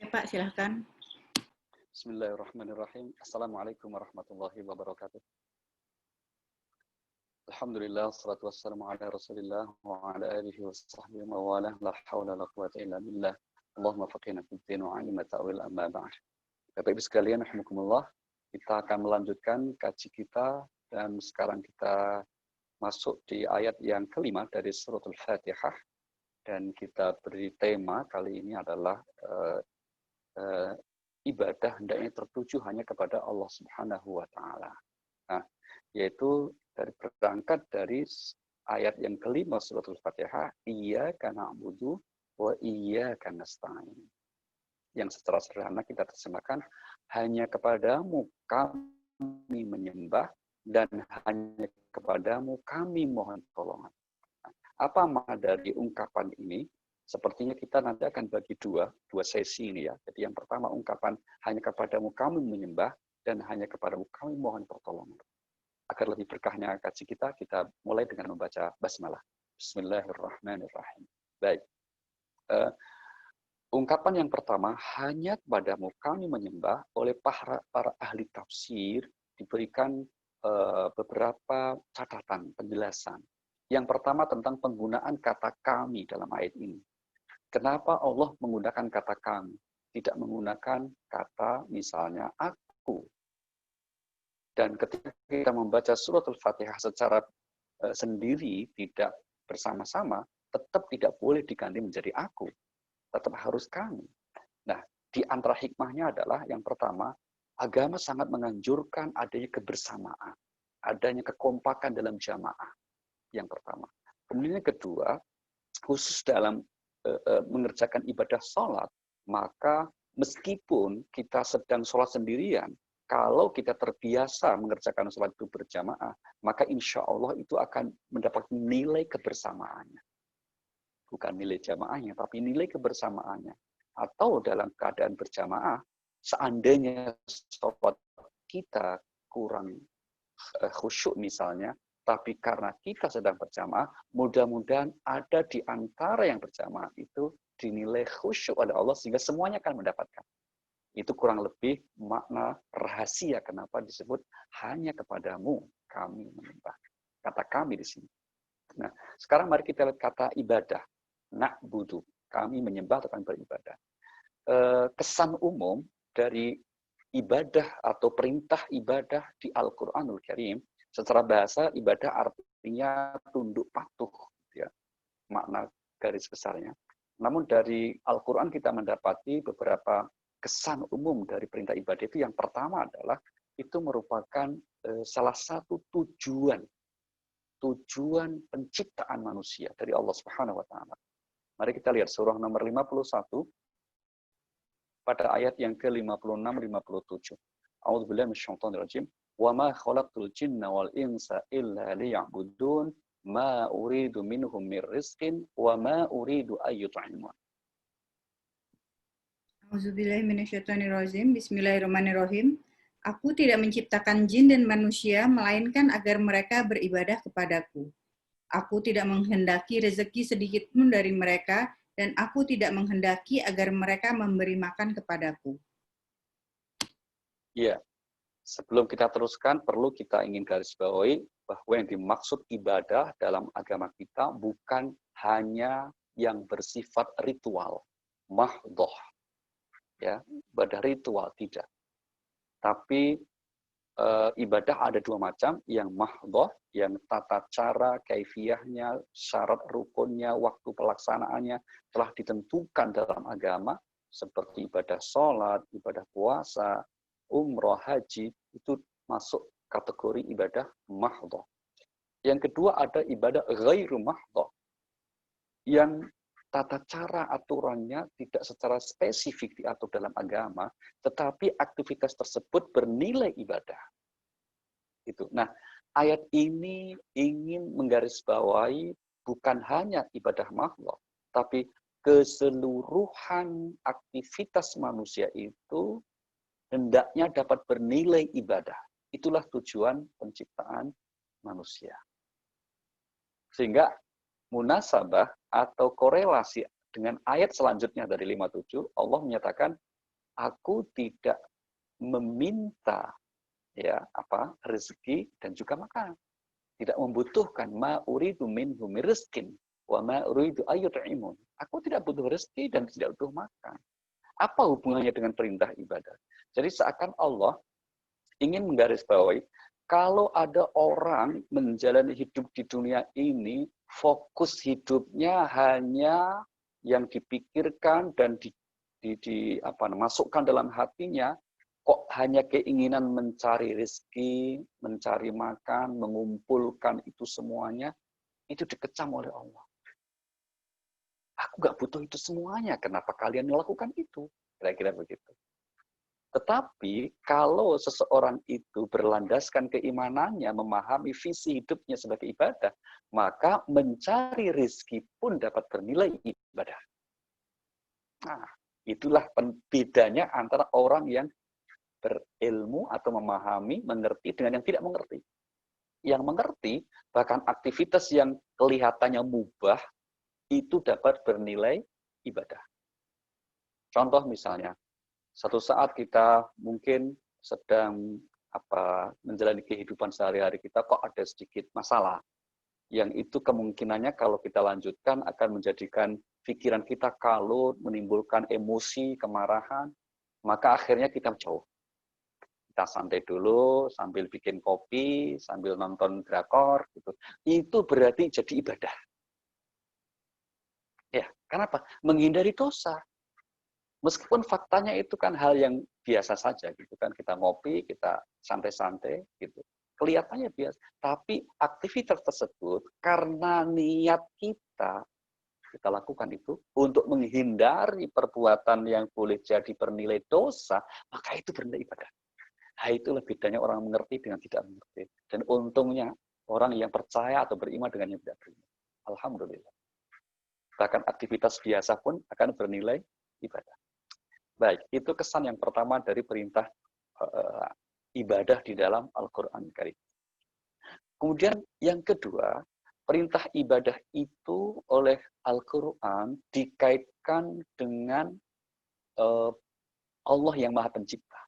Pak, silahkan. Bismillahirrahmanirrahim. Assalamualaikum warahmatullahi wabarakatuh. Alhamdulillah, salatu wassalamu ala rasulillah wa ala alihi wa sahbihi wa wala la hawla la quwata illa billah. Allahumma faqihna fid din wa 'allimna ta'wil amma ba'd. Bapak Ibu sekalian, rahimakumullah, kita akan melanjutkan kaji kita dan sekarang kita masuk di ayat yang kelima dari suratul Fatihah dan kita beri tema kali ini adalah ibadah hendaknya tertuju hanya kepada Allah Subhanahu wa taala. Nah, yaitu berangkat dari ayat yang kelima suratul Fatihah, iyyaka na'budu wa iyyaka nasta'in. Yang secara sederhana kita terjemahkan, hanya kepadamu kami menyembah dan hanya kepadamu kami mohon pertolongan. Apa makna dari ungkapan ini? Sepertinya kita nanti akan bagi dua sesi ini ya. Jadi yang pertama ungkapan hanya kepadamu kami menyembah dan hanya kepadamu kami mohon pertolongan. Agar lebih berkahnya kaji kita mulai dengan membaca basmalah. Bismillahirrahmanirrahim. Baik. Ungkapan yang pertama hanya kepadamu kami menyembah oleh para ahli tafsir diberikan beberapa catatan penjelasan. Yang pertama tentang penggunaan kata kami dalam ayat ini. Kenapa Allah menggunakan kata kami? Tidak menggunakan kata misalnya aku. Dan ketika kita membaca suratul Fatihah secara sendiri, tidak bersama-sama, tetap tidak boleh diganti menjadi aku. Tetap harus kami. Nah, di antara hikmahnya adalah yang pertama, agama sangat menganjurkan adanya kebersamaan. Adanya kekompakan dalam jamaah. Yang pertama. Kemudian yang kedua, khusus dalam mengerjakan ibadah sholat, maka meskipun kita sedang sholat sendirian, kalau kita terbiasa mengerjakan sholat itu berjamaah, maka insya Allah itu akan mendapat nilai kebersamaannya. Bukan nilai jamaahnya, tapi nilai kebersamaannya. Atau dalam keadaan berjamaah, seandainya sholat kita kurang khusyuk misalnya, tapi karena kita sedang berjamaah, mudah-mudahan ada di antara yang berjamaah itu dinilai khusyuk oleh Allah sehingga semuanya akan mendapatkan. Itu kurang lebih makna rahasia kenapa disebut hanya kepadamu kami menyembah. Kata kami di sini. Nah, sekarang mari kita lihat kata ibadah. Na'budu. Kami menyembah atau kami beribadah. Kesan umum dari ibadah atau perintah ibadah di Al-Quranul Karim, secara bahasa ibadah artinya tunduk patuh, ya, makna garis besarnya. Namun dari Al-Quran kita mendapati beberapa kesan umum dari perintah ibadah itu. Yang pertama adalah itu merupakan salah satu tujuan penciptaan manusia dari Allah Subhanahu wa taala. Mari kita lihat surah nomor 51 pada ayat yang ke-56 57. A'udzubillahi minasyaitonir rajim. Wa ma khalaqtul jinna wal insa illa liya'budun ma uridu minhum mir rizqin wa ma uridu ayyut'imun. A'udzubillahi minasyaitonirrajim. Bismillahirrahmanirrahim. Aku tidak menciptakan jin dan manusia, melainkan agar mereka beribadah kepadaku. Aku tidak menghendaki rezeki sedikit pun dari mereka, dan aku tidak menghendaki agar mereka memberi makan kepadaku. Iya. Sebelum kita teruskan, perlu kita ingin garis bawahi bahwa yang dimaksud ibadah dalam agama kita bukan hanya yang bersifat ritual, mahdhoh. Ya, ibadah ritual tidak. Tapi ibadah ada dua macam, yang mahdhoh, yang tata cara, kaifiyahnya, syarat rukunnya, waktu pelaksanaannya telah ditentukan dalam agama, seperti ibadah sholat, ibadah puasa, umroh, haji, itu masuk kategori ibadah mahdhoh. Yang kedua ada ibadah ghairu mahdhoh, yang tata cara aturannya tidak secara spesifik diatur dalam agama, tetapi aktivitas tersebut bernilai ibadah. Itu. Nah, ayat ini ingin menggarisbawahi bukan hanya ibadah mahdhoh, tapi keseluruhan aktivitas manusia itu hendaknya dapat bernilai ibadah. Itulah tujuan penciptaan manusia. Sehingga munasabah atau korelasi dengan ayat selanjutnya dari 57, Allah menyatakan aku tidak meminta ya rezeki dan juga makan. Tidak membutuhkan ma uridu minhum rizqin wa ma uridu ayyut'imun. Aku tidak butuh rezeki dan tidak butuh makan. Apa hubungannya dengan perintah ibadah? Jadi seakan Allah ingin menggarisbawahi, kalau ada orang menjalani hidup di dunia ini, fokus hidupnya hanya yang dipikirkan dan masukkan dalam hatinya, kok hanya keinginan mencari rezeki, mencari makan, mengumpulkan itu semuanya, itu dikecam oleh Allah. Aku nggak butuh itu semuanya, kenapa kalian melakukan itu? Kira-kira begitu. Tetapi kalau seseorang itu berlandaskan keimanannya, memahami visi hidupnya sebagai ibadah, maka mencari rezeki pun dapat bernilai ibadah. Nah, itulah bedanya antara orang yang berilmu atau memahami, mengerti dengan yang tidak mengerti. Yang mengerti, bahkan aktivitas yang kelihatannya mubah, itu dapat bernilai ibadah. Contoh misalnya, satu saat kita mungkin sedang menjalani kehidupan sehari-hari kita, kok ada sedikit masalah. Yang itu kemungkinannya kalau kita lanjutkan akan menjadikan pikiran kita kalut, menimbulkan emosi, kemarahan, maka akhirnya kita jauh. Kita santai dulu, sambil bikin kopi, sambil nonton drakor, gitu. Itu berarti jadi ibadah. Ya, kenapa? Menghindari dosa. Meskipun faktanya itu kan hal yang biasa saja, gitu kan. Kita ngopi, kita santai-santai, gitu. Kelihatannya biasa, tapi aktivitas tersebut karena niat kita lakukan itu untuk menghindari perbuatan yang boleh jadi bernilai dosa, maka itu bernilai ibadah. Nah, itulah bedanya orang mengerti dengan tidak mengerti. Dan untungnya orang yang percaya atau beriman dengan yang tidak beriman. Alhamdulillah. Bahkan aktivitas biasa pun akan bernilai ibadah. Baik, itu kesan yang pertama dari perintah ibadah di dalam Al-Quran Karim. Kemudian yang kedua, perintah ibadah itu oleh Al-Quran dikaitkan dengan Allah yang Maha Pencipta.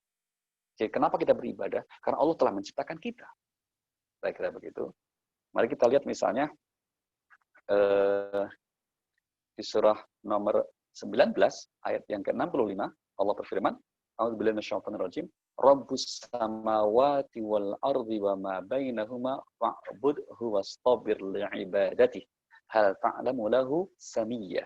Jadi kenapa kita beribadah? Karena Allah telah menciptakan kita. Kira-kira begitu. Mari kita lihat misalnya di surah nomor 19 ayat yang ke-65 Allah berfirman, A'udzubillahi minasyaitonir rajim, Rabbus samawati wal ardi wa ma bainahuma fa'budhu wastabir li'ibadatihi hal ta'lamu lahu samiyya.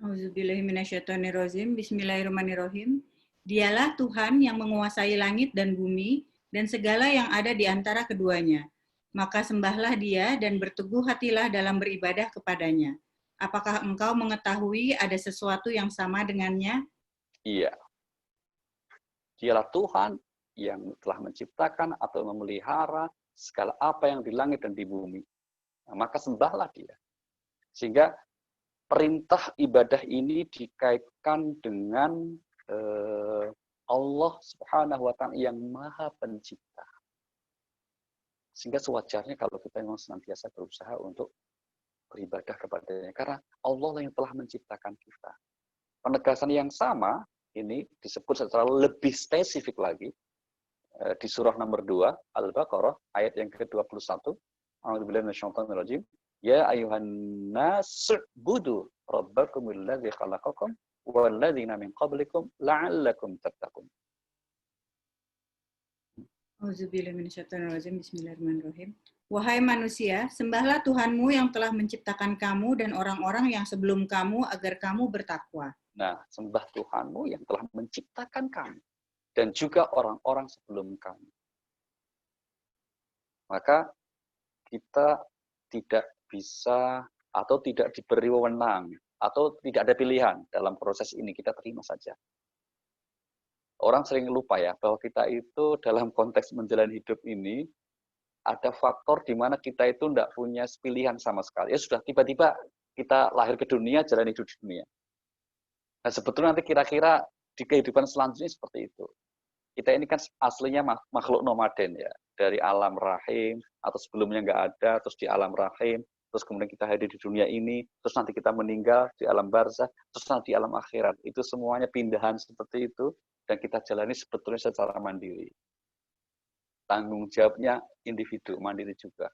A'udzubillahi minasyaitonir rajim. Bismillahirrahmanirrahim. Dialah Tuhan yang menguasai langit dan bumi dan segala yang ada di antara keduanya. Maka sembahlah Dia dan berteguh hatilah dalam beribadah kepadanya. Apakah engkau mengetahui ada sesuatu yang sama dengannya? Iya. Dialah Tuhan yang telah menciptakan atau memelihara segala apa yang di langit dan di bumi. Nah, maka sembahlah Dia. Sehingga perintah ibadah ini dikaitkan dengan Allah Subhanahu wa Ta'ala yang Maha Pencipta. Sehingga sewajarnya kalau kita memang senantiasa berusaha untuk beribadah kepadanya. Karena Allah yang telah menciptakan kita. Penegasan yang sama ini disebut secara lebih spesifik lagi di surah nomor 2 Al-Baqarah ayat yang ke-21. A'udzubillahi minasyaitonir rajim. Ya ayuhan nas budu rabbakumul ladzi khalaqakum wal ladzina min qablikum la'allakum tattaqun. Auzubillahi minasyaitonirrajim. Bismillahirrahmanirrahim. Wahai manusia, sembahlah Tuhanmu yang telah menciptakan kamu dan orang-orang yang sebelum kamu agar kamu bertakwa. Nah, sembah Tuhanmu yang telah menciptakan kamu dan juga orang-orang sebelum kamu. Maka kita tidak bisa atau tidak diberi wewenang atau tidak ada pilihan dalam proses ini, kita terima saja. Orang sering lupa ya bahwa kita itu dalam konteks menjalani hidup ini ada faktor di mana kita itu tidak punya pilihan sama sekali. Ya sudah tiba-tiba kita lahir ke dunia, jalan hidup di dunia. Nah sebetulnya nanti kira-kira di kehidupan selanjutnya seperti itu. Kita ini kan aslinya makhluk nomaden ya, dari alam rahim atau sebelumnya nggak ada, terus di alam rahim, terus kemudian kita hadir di dunia ini, terus nanti kita meninggal di alam barzakh, terus nanti di alam akhirat. Itu semuanya pindahan seperti itu, dan kita jalani sebetulnya secara mandiri. Tanggung jawabnya individu, mandiri juga.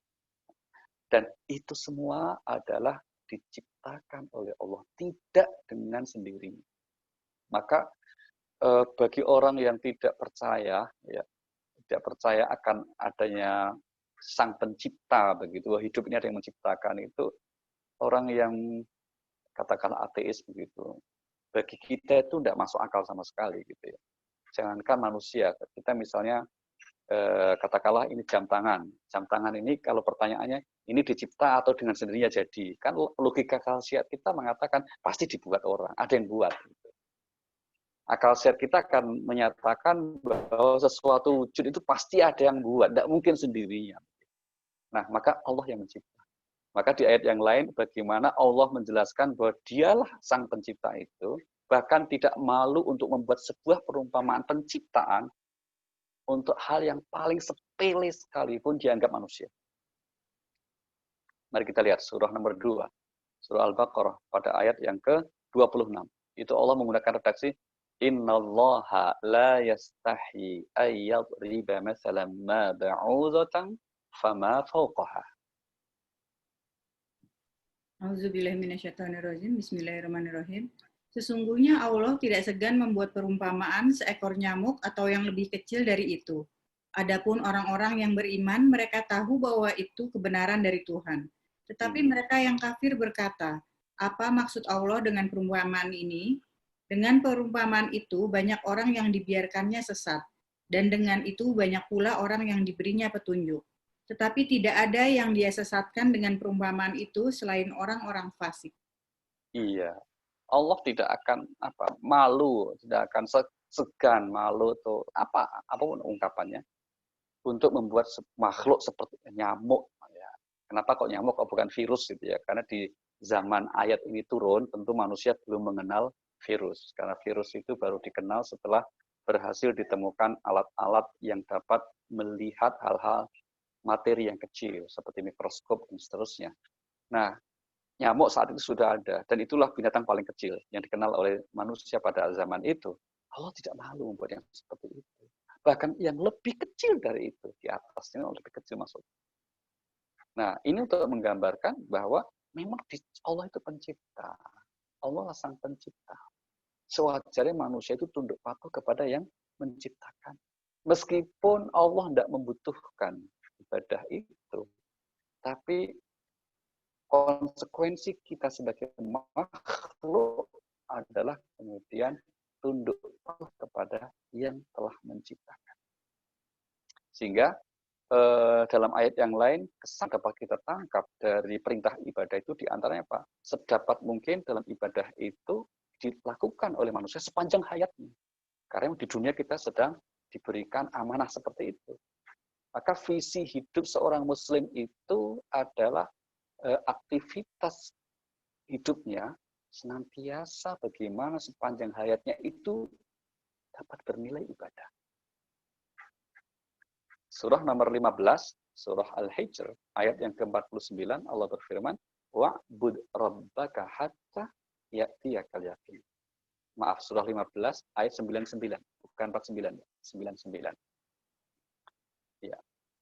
Dan itu semua adalah diciptakan oleh Allah, tidak dengan sendirinya. Maka bagi orang yang tidak percaya, ya, tidak percaya akan adanya sang pencipta, begitu, hidup ini ada yang menciptakan, itu orang yang katakanlah ateis begitu. Bagi kita itu tidak masuk akal sama sekali gitu ya. Jangankan manusia, kita misalnya katakanlah ini jam tangan. Jam tangan ini kalau pertanyaannya ini dicipta atau dengan sendirinya jadi. Kan logika akal sehat kita mengatakan pasti dibuat orang, ada yang buat. Gitu. Akal sehat kita akan menyatakan bahwa sesuatu wujud itu pasti ada yang buat, tidak mungkin sendirinya. Nah, maka Allah yang mencipta. Maka di ayat yang lain, bagaimana Allah menjelaskan bahwa dialah sang pencipta itu, bahkan tidak malu untuk membuat sebuah perumpamaan penciptaan untuk hal yang paling sepele sekalipun dianggap manusia. Mari kita lihat surah nomor 2, surah Al-Baqarah, pada ayat yang ke-26. Itu Allah menggunakan redaksi, Innallaha la yastahi ayyadriba mathalan ma ba'udatan fama fawqaha. Auzubillahiminasyaitonirrajim. Bismillahirrahmanirrahim. Sesungguhnya Allah tidak segan membuat perumpamaan seekor nyamuk atau yang lebih kecil dari itu. Adapun orang-orang yang beriman, mereka tahu bahwa itu kebenaran dari Tuhan. Tetapi mereka yang kafir berkata, apa maksud Allah dengan perumpamaan ini? Dengan perumpamaan itu, banyak orang yang dibiarkannya sesat. Dan dengan itu, banyak pula orang yang diberinya petunjuk. Tetapi tidak ada yang dia sesatkan dengan perumpamaan itu selain orang-orang fasik. Iya, Allah tidak akan malu, tidak akan segan, malu atau apapun ungkapannya untuk membuat makhluk seperti nyamuk. Ya. Kenapa kok nyamuk, kok bukan virus gitu ya? Karena di zaman ayat ini turun, tentu manusia belum mengenal virus. Karena virus itu baru dikenal setelah berhasil ditemukan alat-alat yang dapat melihat hal-hal materi yang kecil, seperti mikroskop dan seterusnya. Nah, nyamuk saat itu sudah ada, dan itulah binatang paling kecil yang dikenal oleh manusia pada zaman itu. Allah tidak malu membuat yang seperti itu. Bahkan yang lebih kecil dari itu, di atasnya lebih kecil maksudnya. Nah, ini untuk menggambarkan bahwa memang Allah itu pencipta. Allah sang pencipta. Sewajarnya manusia itu tunduk patuh kepada yang menciptakan. Meskipun Allah tidak membutuhkan ibadah itu, tapi konsekuensi kita sebagai makhluk adalah kemudian tunduk patuh kepada yang telah menciptakan. Sehingga dalam ayat yang lain, kesan dapat kita tangkap dari perintah ibadah itu diantaranya apa? Sedapat mungkin dalam ibadah itu dilakukan oleh manusia sepanjang hayatnya. Karena di dunia kita sedang diberikan amanah seperti itu. Maka visi hidup seorang muslim itu adalah aktivitas hidupnya senantiasa bagaimana sepanjang hayatnya itu dapat bernilai ibadah. Surah nomor 15, surah Al-Hijr, ayat yang ke-49, Allah berfirman, wa'bud rabbaka hatta ya'tiyakal yaqin. Maaf, surah 15, ayat 99, bukan 49, 99. Ya.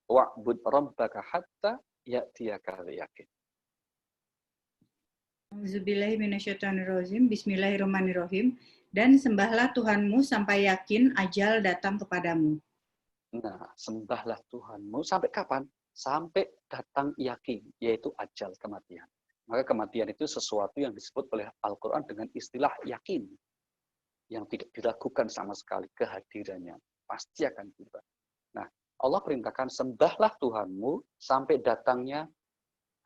Wa'bud rabbaka hatta ya'tiyakal yaqin. Auzubillahiminasyaitonirrajim. Bismillahirrahmanirrahim. Dan sembahlah Tuhanmu sampai yakin ajal datang kepadamu. Nah, sembahlah Tuhanmu sampai kapan? Sampai datang yakin, yaitu ajal, kematian. Maka kematian itu sesuatu yang disebut oleh Al-Quran dengan istilah yakin. Yang tidak diragukan sama sekali kehadirannya. Pasti akan tiba. Nah, Allah perintahkan sembahlah Tuhanmu sampai datangnya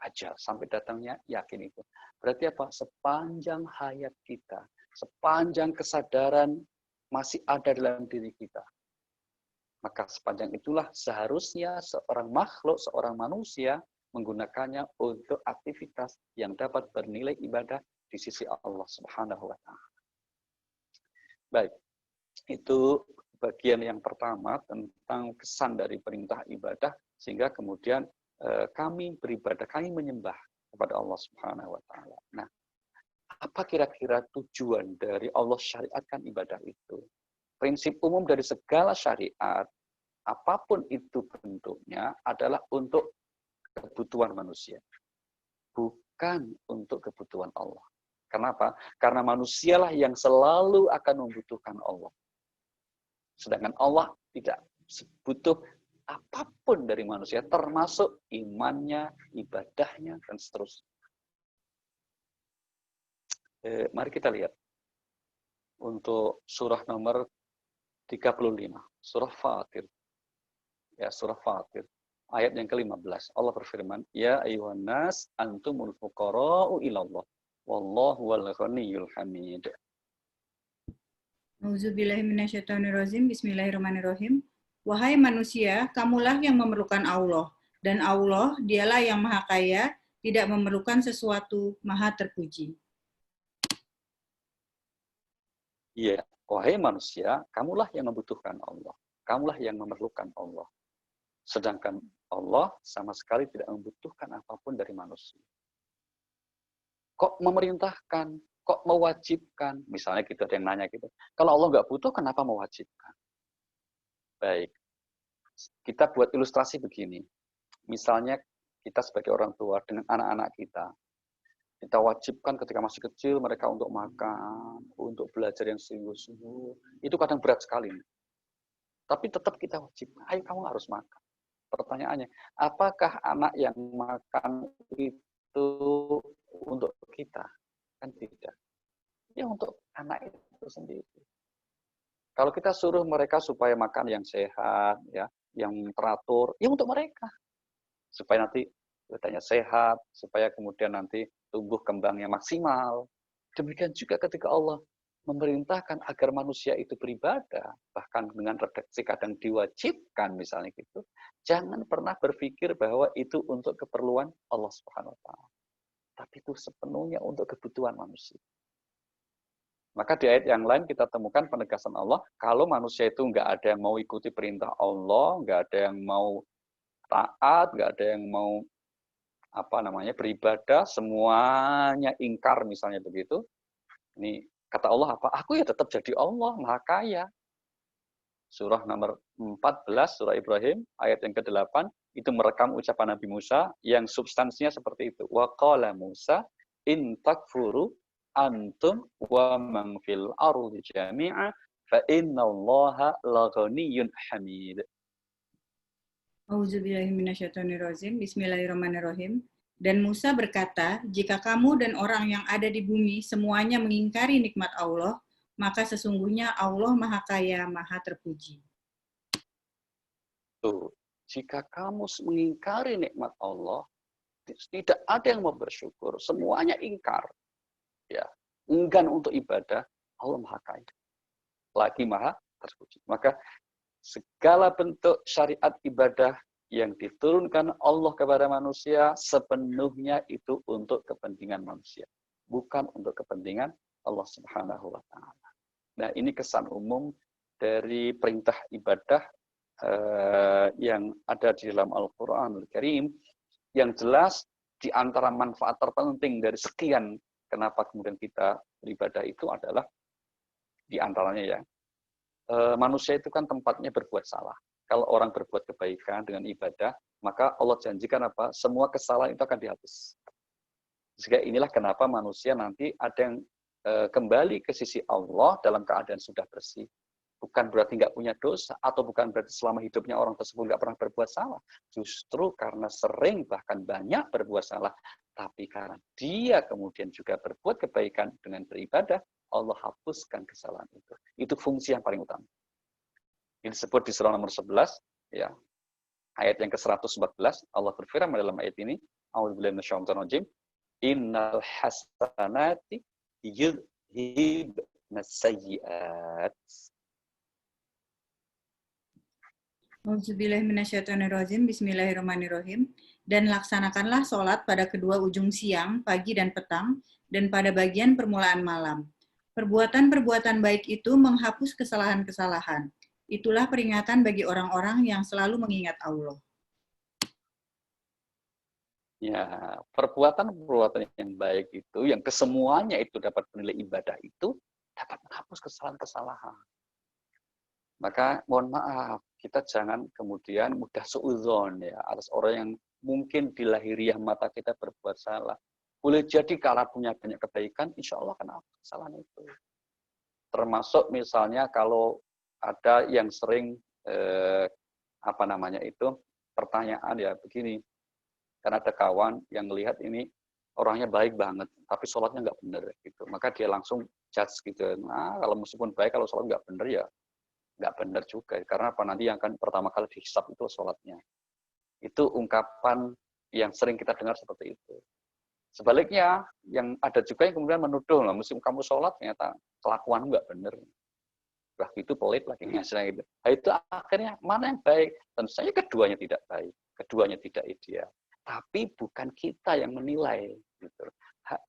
ajal, sampai datangnya yakin itu. Berarti apa? Sepanjang hayat kita, sepanjang kesadaran masih ada dalam diri kita. Maka sepanjang itulah seharusnya seorang makhluk, seorang manusia menggunakannya untuk aktivitas yang dapat bernilai ibadah di sisi Allah Subhanahu wa Ta'ala. Baik, itu bagian yang pertama tentang kesan dari perintah ibadah, sehingga kemudian kami beribadah, kami menyembah kepada Allah Subhanahu wa taala. Nah, apa kira-kira tujuan dari Allah syariatkan ibadah itu? Prinsip umum dari segala syariat, apapun itu bentuknya, adalah untuk kebutuhan manusia, bukan untuk kebutuhan Allah. Kenapa? Karena manusialah yang selalu akan membutuhkan Allah. Sedangkan Allah tidak butuh apapun dari manusia, termasuk imannya, ibadahnya, dan seterusnya. Mari kita lihat untuk surah nomor 35, surah Fatir. Ya, surah Fatir. Ayat yang ke-15. Allah berfirman, "Ya ayyuhan nas antumul fuqara'u ilallah. Wallahu wal ghaniyyul hamid." Auzubillahi minasyaitonirrajim. Bismillahirrahmanirrahim. Wahai manusia, kamulah yang memerlukan Allah, dan Allah dialah yang maha kaya, tidak memerlukan sesuatu, maha terpuji. Iya, wahai manusia, kamulah yang membutuhkan Allah. Kamulah yang memerlukan Allah. Sedangkan Allah sama sekali tidak membutuhkan apapun dari manusia. Kok memerintahkan? Kok mewajibkan? Misalnya gitu, ada yang nanya gitu. Kalau Allah nggak butuh, kenapa mewajibkan? Baik, kita buat ilustrasi begini. Misalnya kita sebagai orang tua dengan anak-anak kita wajibkan ketika masih kecil mereka untuk makan, untuk belajar yang sungguh-sungguh. Itu kadang berat sekali. Tapi tetap kita wajibkan, ayo kamu harus makan. Pertanyaannya, apakah anak yang makan itu untuk kita? Kan tidak. Ya untuk anak itu sendiri. Kalau kita suruh mereka supaya makan yang sehat, ya, yang teratur, ya untuk mereka. Supaya nanti katanya sehat, supaya kemudian nanti tumbuh kembangnya maksimal. Demikian juga ketika Allah memerintahkan agar manusia itu beribadah, bahkan dengan redaksi kadang diwajibkan misalnya gitu, jangan pernah berpikir bahwa itu untuk keperluan Allah Subhanahu wa taala. Tapi itu sepenuhnya untuk kebutuhan manusia. Maka di ayat yang lain kita temukan penegasan Allah, kalau manusia itu nggak ada yang mau ikuti perintah Allah, nggak ada yang mau taat, nggak ada yang mau beribadah, semuanya ingkar misalnya begitu. Ini kata Allah apa? Aku ya tetap jadi Allah, maha kaya. Surah nomor 14, surah Ibrahim, ayat yang ke-8, itu merekam ucapan Nabi Musa yang substansinya seperti itu. Wa qala Musa in takfuru antum wa man fil ardi jami'a fa innallaha laghaniyyun hamid. Auzubillahi minasyaitonirrajim. Bismillahirrahmanirrahim. Dan Musa berkata, jika kamu dan orang yang ada di bumi semuanya mengingkari nikmat Allah, maka sesungguhnya Allah maha kaya, maha terpuji. Tuh, jika kamu mengingkari nikmat Allah, tidak ada yang mau bersyukur, semuanya ingkar. Ya, enggan untuk ibadah, Allah maha kaya. Lagi maha terpuji. Maka segala bentuk syariat ibadah yang diturunkan Allah kepada manusia sepenuhnya itu untuk kepentingan manusia, bukan untuk kepentingan Allah Subhanahu wa taala. Nah, ini kesan umum dari perintah ibadah yang ada di dalam Al-Qur'anul Karim, yang jelas di antara manfaat terpenting dari sekian kenapa kemudian kita beribadah itu adalah di antaranya ya, manusia itu kan tempatnya berbuat salah. Kalau orang berbuat kebaikan dengan ibadah, maka Allah janjikan apa? Semua kesalahan itu akan dihapus. Sehingga inilah kenapa manusia nanti ada yang kembali ke sisi Allah dalam keadaan sudah bersih. Bukan berarti nggak punya dosa, atau bukan berarti selama hidupnya orang tersebut nggak pernah berbuat salah. Justru karena sering bahkan banyak berbuat salah, tapi karena dia kemudian juga berbuat kebaikan dengan beribadah, Allah hapuskan kesalahan itu. Itu fungsi yang paling utama. Ini disebut di surah nomor 11, ya, ayat yang ke-114, Allah berfirman dalam ayat ini, A'udzubillahi minasyaitonir rajim, innal hasanati yudhibnas sayyi'at. Auzubillahi minasyaitonirrajim. Bismillahirrahmanirrahim. Dan laksanakanlah sholat pada kedua ujung siang, pagi dan petang, dan pada bagian permulaan malam. Perbuatan-perbuatan baik itu menghapus kesalahan-kesalahan. Itulah peringatan bagi orang-orang yang selalu mengingat Allah. Ya, perbuatan-perbuatan yang baik itu, yang kesemuanya itu dapat bernilai ibadah itu, dapat menghapus kesalahan-kesalahan. Maka mohon maaf, kita jangan kemudian mudah suudzon ya atas orang yang mungkin di lahiriah mata kita berbuat salah. Boleh jadi kalau punya banyak kebaikan, insya Allah akan hapus kesalahan itu. Termasuk misalnya kalau ada yang sering pertanyaan ya begini, karena ada kawan yang melihat ini orangnya baik banget, tapi sholatnya nggak benar gitu. Maka dia langsung judge gitu. Nah, kalau meskipun baik, kalau sholat nggak benar ya nggak benar juga. Karena apa, nanti yang akan pertama kali dihisab itu sholatnya. Itu ungkapan yang sering kita dengar seperti itu. Sebaliknya, yang ada juga yang kemudian menuduh, lah, meskipun kamu sholat ternyata kelakuan nggak benar. Wah, itu pelit lagi hasilnya gitu. Nah, itu akhirnya mana yang baik? Tentu saja keduanya tidak baik, keduanya tidak ideal. Tapi bukan kita yang menilai. Gitu.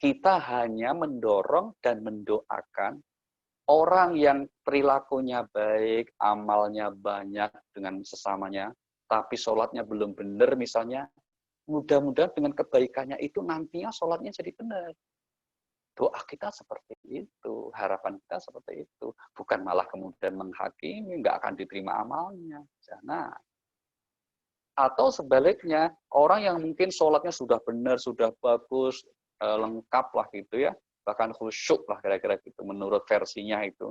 Kita hanya mendorong dan mendoakan orang yang perilakunya baik, amalnya banyak dengan sesamanya, tapi sholatnya belum benar misalnya, mudah-mudahan dengan kebaikannya itu nantinya sholatnya jadi benar. Doa kita seperti itu, harapan kita seperti itu. Bukan malah kemudian menghakimi, nggak akan diterima amalnya. Jangan. Atau sebaliknya, orang yang mungkin sholatnya sudah benar, sudah bagus, lengkap lah gitu ya, bahkan khusyuk lah kira-kira gitu, menurut versinya itu.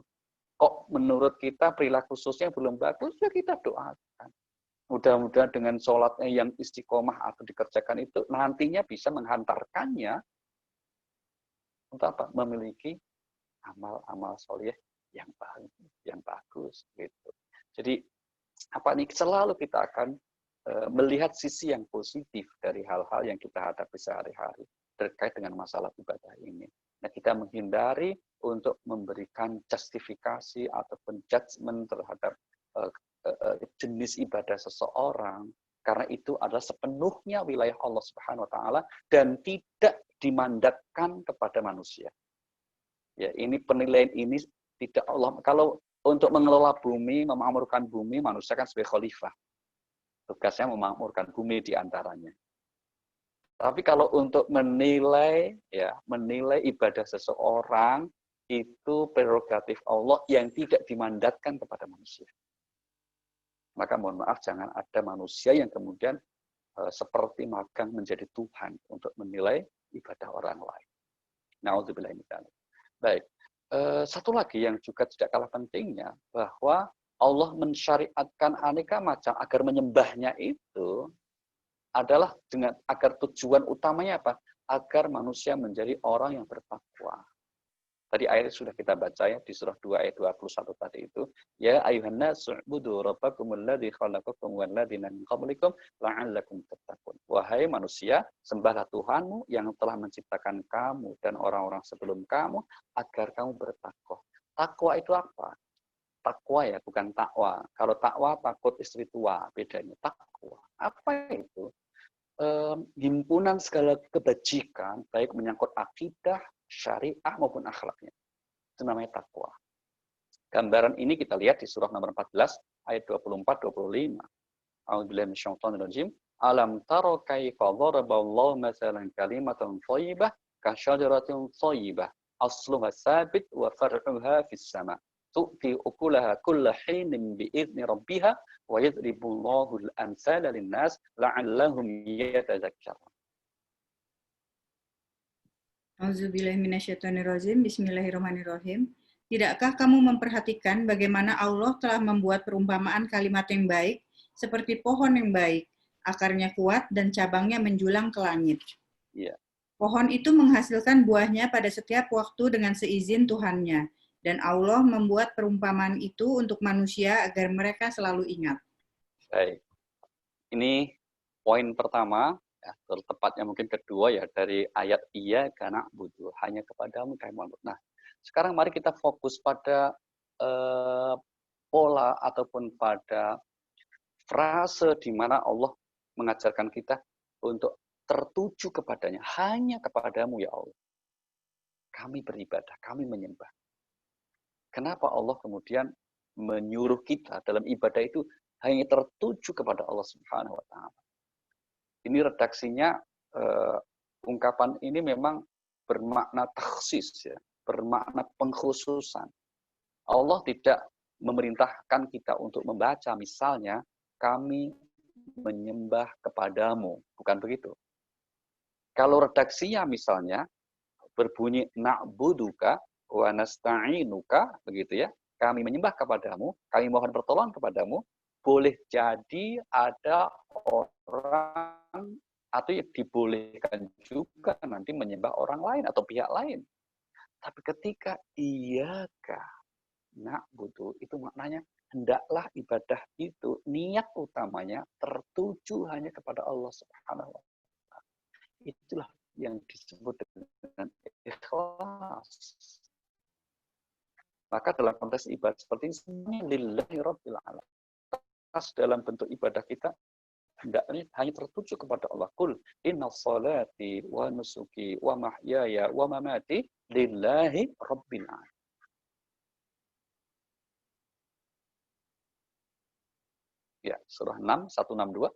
Kok menurut kita perilaku khususnya belum bagus, ya kita doakan. Mudah-mudahan dengan sholatnya yang istiqomah atau dikerjakan itu, nantinya bisa menghantarkannya untuk apa? Memiliki amal-amal soleh yang baik, yang bagus gitu. Jadi apa nih, selalu kita akan melihat sisi yang positif dari hal-hal yang kita hadapi sehari-hari terkait dengan masalah ibadah ini. Nah, kita menghindari untuk memberikan justifikasi ataupun judgement terhadap jenis ibadah seseorang, karena itu adalah sepenuhnya wilayah Allah Subhanahu wa taala dan tidak dimandatkan kepada manusia. Ya, ini penilaian ini tidak Allah. Kalau untuk mengelola bumi, memakmurkan bumi, manusia kan sebagai khalifah. Tugasnya memakmurkan bumi di antaranya. Tapi kalau untuk menilai ibadah seseorang itu prerogatif Allah yang tidak dimandatkan kepada manusia. Maka mohon maaf, jangan ada manusia yang kemudian seperti magang menjadi Tuhan untuk menilai ibadah orang lain. Na'udzubillah min dzalik. Baik. Satu lagi yang juga tidak kalah pentingnya, bahwa Allah mensyariatkan aneka macam agar menyembahnya itu adalah dengan agar tujuan utamanya apa? Agar manusia menjadi orang yang bertakwa. Tadi ayat sudah kita baca ya di surah 2 ayat 21 tadi itu, ya ayuhan nasu u'budu rabbakumul ladzi khalaqakum wal ladzina min qablikum la'allakum tattaqun. Wahai manusia, sembahlah Tuhanmu yang telah menciptakan kamu dan orang-orang sebelum kamu agar kamu bertakwa. Takwa itu apa? Takwa ya, bukan takwa. Kalau takwa takut istri tua, bedanya takwa. Apa itu? Himpunan segala kebajikan, baik menyangkut akidah, syariah maupun akhlaknya. Itu namanya takwa. Gambaran ini kita lihat di surah nomor 14 ayat 24-25. A'udzubillahi minasyaitonir rajim. Alam taro kaifa daraballahu mathalan kalimatan thayyibah ka syajaratin thayyibah asluha sabit wa far'uha fis sama. Tu'ti ukulaha kulla hinin bi'izni rabbiha wa yadribullahu al-amsala lin-nas la'allahum yatadzakkarun. Auzubillahiminasyaitonirrajim. Bismillahirrahmanirrahim. Tidakkah kamu memperhatikan bagaimana Allah telah membuat perumpamaan kalimat yang baik seperti pohon yang baik, akarnya kuat dan cabangnya menjulang ke langit. Ya. Pohon itu menghasilkan buahnya pada setiap waktu dengan seizin Tuhannya, dan Allah membuat perumpamaan itu untuk manusia agar mereka selalu ingat. Baik. Ini poin pertama, ya, tepatnya mungkin kedua ya, dari ayat iya karena butuh hanya kepadamu kami mohon. Nah, sekarang mari kita fokus pada pola ataupun pada frase di mana Allah mengajarkan kita untuk tertuju kepadanya, hanya kepadamu ya Allah. Kami beribadah, kami menyembah. Kenapa Allah kemudian menyuruh kita dalam ibadah itu hanya tertuju kepada Allah Subhanahu wa taala? Ini redaksinya ungkapan ini memang bermakna takhsis, ya, bermakna pengkhususan. Allah tidak memerintahkan kita untuk membaca, misalnya, kami menyembah kepadamu. Bukan begitu. Kalau redaksinya misalnya berbunyi na'buduka wa nasta'inuka, begitu ya, kami menyembah kepadamu, kami mohon pertolongan kepadamu, boleh jadi ada orang atau yang dibolehkan juga nanti menyembah orang lain atau pihak lain. Tapi ketika iyaka na'budu, itu maknanya hendaklah ibadah itu niat utamanya tertuju hanya kepada Allah Subhanahu wa taala. Itulah yang disebut dengan ikhlas. Maka dalam konteks ibadah seperti ini semuanya lillahi rabbil alamin. Dalam bentuk ibadah kita hendaknya hanya tertuju kepada Allah. Qul inna salati wa nusuki wa mahyaya wa mamati lillahi rabbil alamin. Ya, surah 6, 162.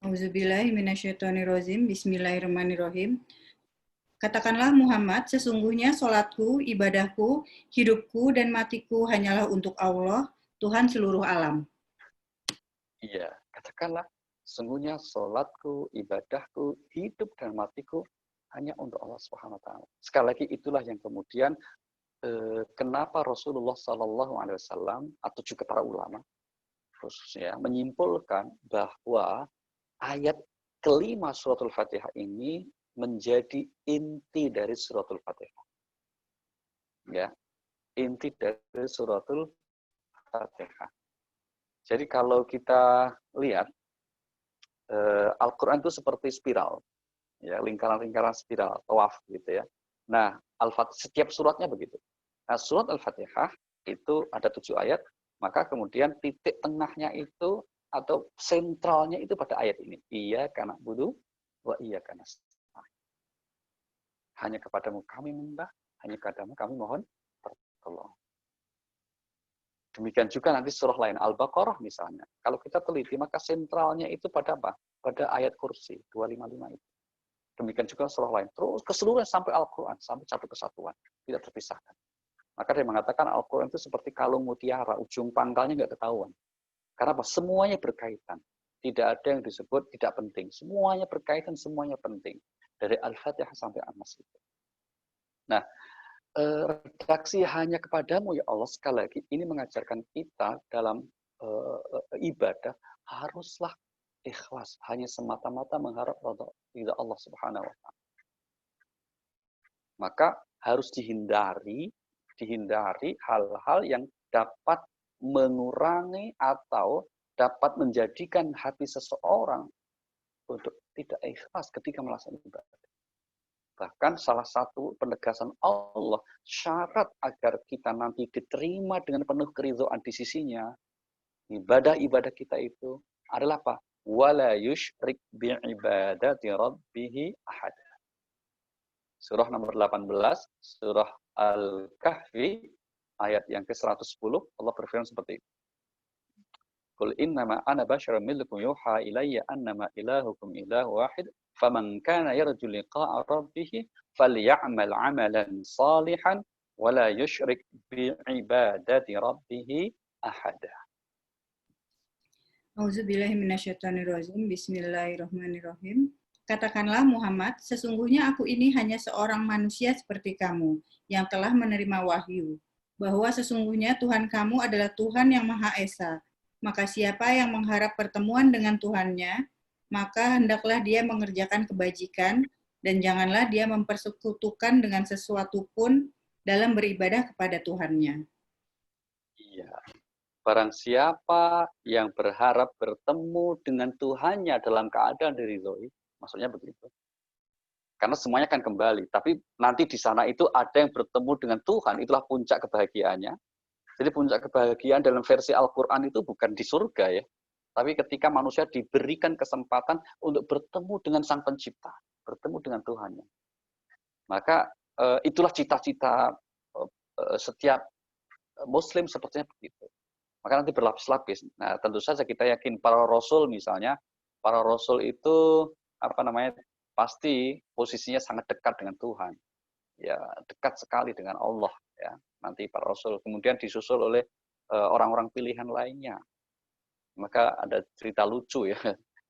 Auzubillahi minasyaitonirrajim. Bismillahirrahmanirrahim. Katakanlah Muhammad, sesungguhnya sholatku, ibadahku, hidupku, dan matiku hanyalah untuk Allah, Tuhan seluruh alam. Iya, katakanlah, sesungguhnya sholatku, ibadahku, hidup dan matiku hanya untuk Allah Subhanahu wa taala. Sekali lagi itulah yang kemudian kenapa Rasulullah Shallallahu alaihi wasallam atau juga para ulama khususnya menyimpulkan bahwa ayat kelima suratul Fatihah ini menjadi inti dari suratul Fatihah. Ya, inti dari suratul Fatihah. Jadi kalau kita lihat Al-Quran itu seperti spiral, ya, lingkaran-lingkaran spiral, tawaf gitu ya. Nah, setiap suratnya begitu. Nah, surat Al-Fatihah itu ada 7 ayat, maka kemudian titik tengahnya itu atau sentralnya itu pada ayat ini. Iyyaka na'budu wa iyyaka nasta'in. Hanya kepadamu kami menyembah, hanya kepadamu kami mohon pertolongan. Demikian juga nanti surah lain, Al-Baqarah misalnya. Kalau kita teliti, maka sentralnya itu pada apa? Pada ayat kursi, 255 itu. Demikian juga surah lain. Terus keseluruhan sampai Al-Quran, sampai satu kesatuan. Tidak terpisahkan. Maka dia mengatakan Al-Quran itu seperti kalung mutiara, ujung pangkalnya nggak ketahuan. Karena apa? Semuanya berkaitan. Tidak ada yang disebut tidak penting. Semuanya berkaitan, semuanya penting. Dari Al-Fatihah sampai An-Nas itu. Nah, redaksi hanya kepadamu ya Allah, sekali lagi ini mengajarkan kita dalam ibadah haruslah ikhlas, hanya semata-mata mengharap ridha Allah Subhanahu wa taala. Maka harus dihindari hal-hal yang dapat mengurangi atau dapat menjadikan hati seseorang untuk tidak ikhlas ketika melaksanakan ibadah. Bahkan salah satu penegasan Allah, syarat agar kita nanti diterima dengan penuh keridhaan di sisinya, ibadah-ibadah kita itu adalah apa? Wala yusyrik bi'ibadati rabbih ahad. Surah nomor 18, surah Al-Kahfi, ayat yang ke-110, Allah berfirman seperti itu. Qul innama ana basyarum mithlukum yuha ilayya annama ilahukum ilahu wahid. فَمَنْ كَانَ يَرْجُو لِقَاءَ رَبِّهِ فَلْيَعْمَلْ عَمَلًا صَالِحًا وَلَا يُشْرِكْ بِعِبَادَةِ رَبِّهِ أَحَدًا. Auzubillahi minasyaitonirrajim. Bismillahirrahmanirrahim. Katakanlah Muhammad, sesungguhnya aku ini hanya seorang manusia seperti kamu yang telah menerima wahyu, bahwa sesungguhnya Tuhan kamu adalah Tuhan yang Maha Esa. Maka siapa yang mengharap pertemuan dengan Tuhannya, maka hendaklah dia mengerjakan kebajikan, dan janganlah dia mempersekutukan dengan sesuatu pun dalam beribadah kepada Tuhannya. Iya. Barang siapa yang berharap bertemu dengan Tuhannya dalam keadaan diridhoi, maksudnya begitu. Karena semuanya akan kembali, tapi nanti di sana itu ada yang bertemu dengan Tuhan, itulah puncak kebahagiaannya. Jadi puncak kebahagiaan dalam versi Al-Quran itu bukan di surga ya, Tapi ketika manusia diberikan kesempatan untuk bertemu dengan Sang Pencipta, bertemu dengan Tuhannya, maka itulah cita-cita setiap Muslim sepertinya begitu. Maka nanti berlapis-lapis. Nah, tentu saja kita yakin para rasul misalnya, para rasul itu pasti posisinya sangat dekat dengan Tuhan. Ya, dekat sekali dengan Allah ya. Nanti para rasul kemudian disusul oleh orang-orang pilihan lainnya. Maka ada cerita lucu ya.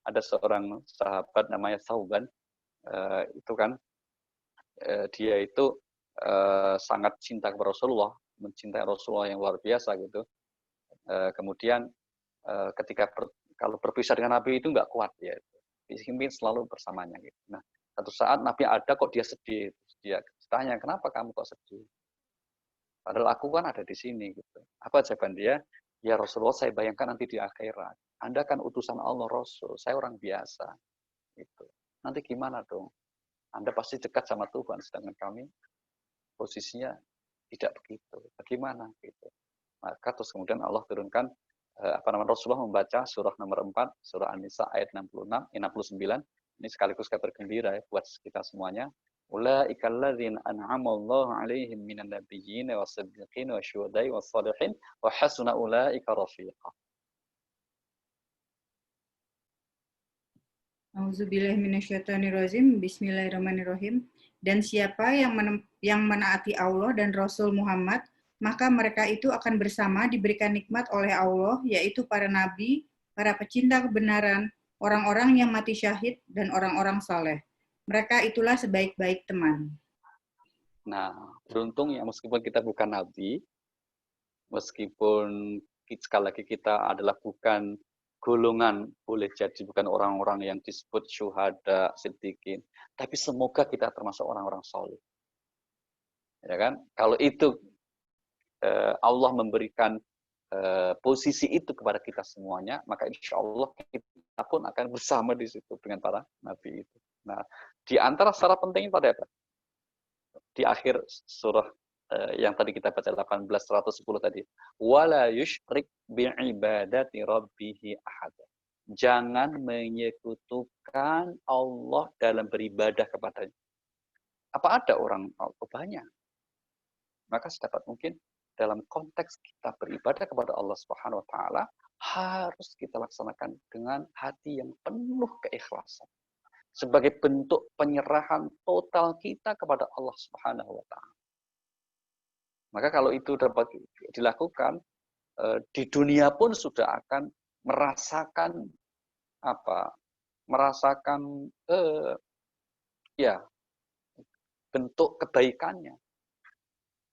Ada seorang sahabat namanya Thauban, itu kan dia itu sangat cinta kepada Rasulullah, mencintai Rasulullah yang luar biasa gitu. Kemudian ketika kalau berpisah dengan Nabi itu nggak kuat ya, ingin selalu bersamanya gitu. Nah, satu saat Nabi ada kok dia sedih, dia tanya kenapa kamu kok sedih? Padahal aku kan ada di sini gitu. Apa jawaban dia? Ya Rasulullah, saya bayangkan nanti di akhirat. Anda kan utusan Allah Rasul, saya orang biasa gitu. Nanti gimana dong? Anda pasti dekat sama Tuhan, sedangkan kami posisinya tidak begitu. Bagaimana gitu? Maka terus kemudian Allah turunkan Rasulullah membaca surah nomor 4, surah An-Nisa ayat 69. Ini sekaligus kabar gembira ya buat kita semuanya. Ulaika alladzina an'ama Allahu 'alaihim minan nabiyyin was-siddiqin wasyuhada'i was-shalihin wa hasuna ulaika rafiqa. Auzubillahiminasyaitonirrajim. Bismillahirrahmanirrahim. Dan siapa yang menaati Allah dan Rasul Muhammad, maka mereka itu akan bersama diberikan nikmat oleh Allah, yaitu para nabi, para pecinta kebenaran, orang-orang yang mati syahid, dan orang-orang saleh. Mereka itulah sebaik-baik teman. Nah, beruntung ya meskipun kita bukan nabi, meskipun sekali lagi kita adalah bukan golongan, boleh jadi bukan orang-orang yang disebut syuhada, siddiqin, tapi semoga kita termasuk orang-orang soleh. Ya kan? Kalau itu Allah memberikan posisi itu kepada kita semuanya, maka insya Allah kita pun akan bersama di situ dengan para nabi itu. Nah, di antara syarat penting pada apa? Di akhir surah yang tadi kita baca 18:110 tadi, wala yusyrik bi'ibadati rabbih ahad. Jangan menyekutukan Allah dalam beribadah kepadanya. Apa ada orang banyak? Maka sedapat mungkin dalam konteks kita beribadah kepada Allah Subhanahu wa taala harus kita laksanakan dengan hati yang penuh keikhlasan sebagai bentuk penyerahan total kita kepada Allah Subhanahu wa taala. Maka kalau itu dapat dilakukan di dunia pun sudah akan merasakan bentuk kebaikannya.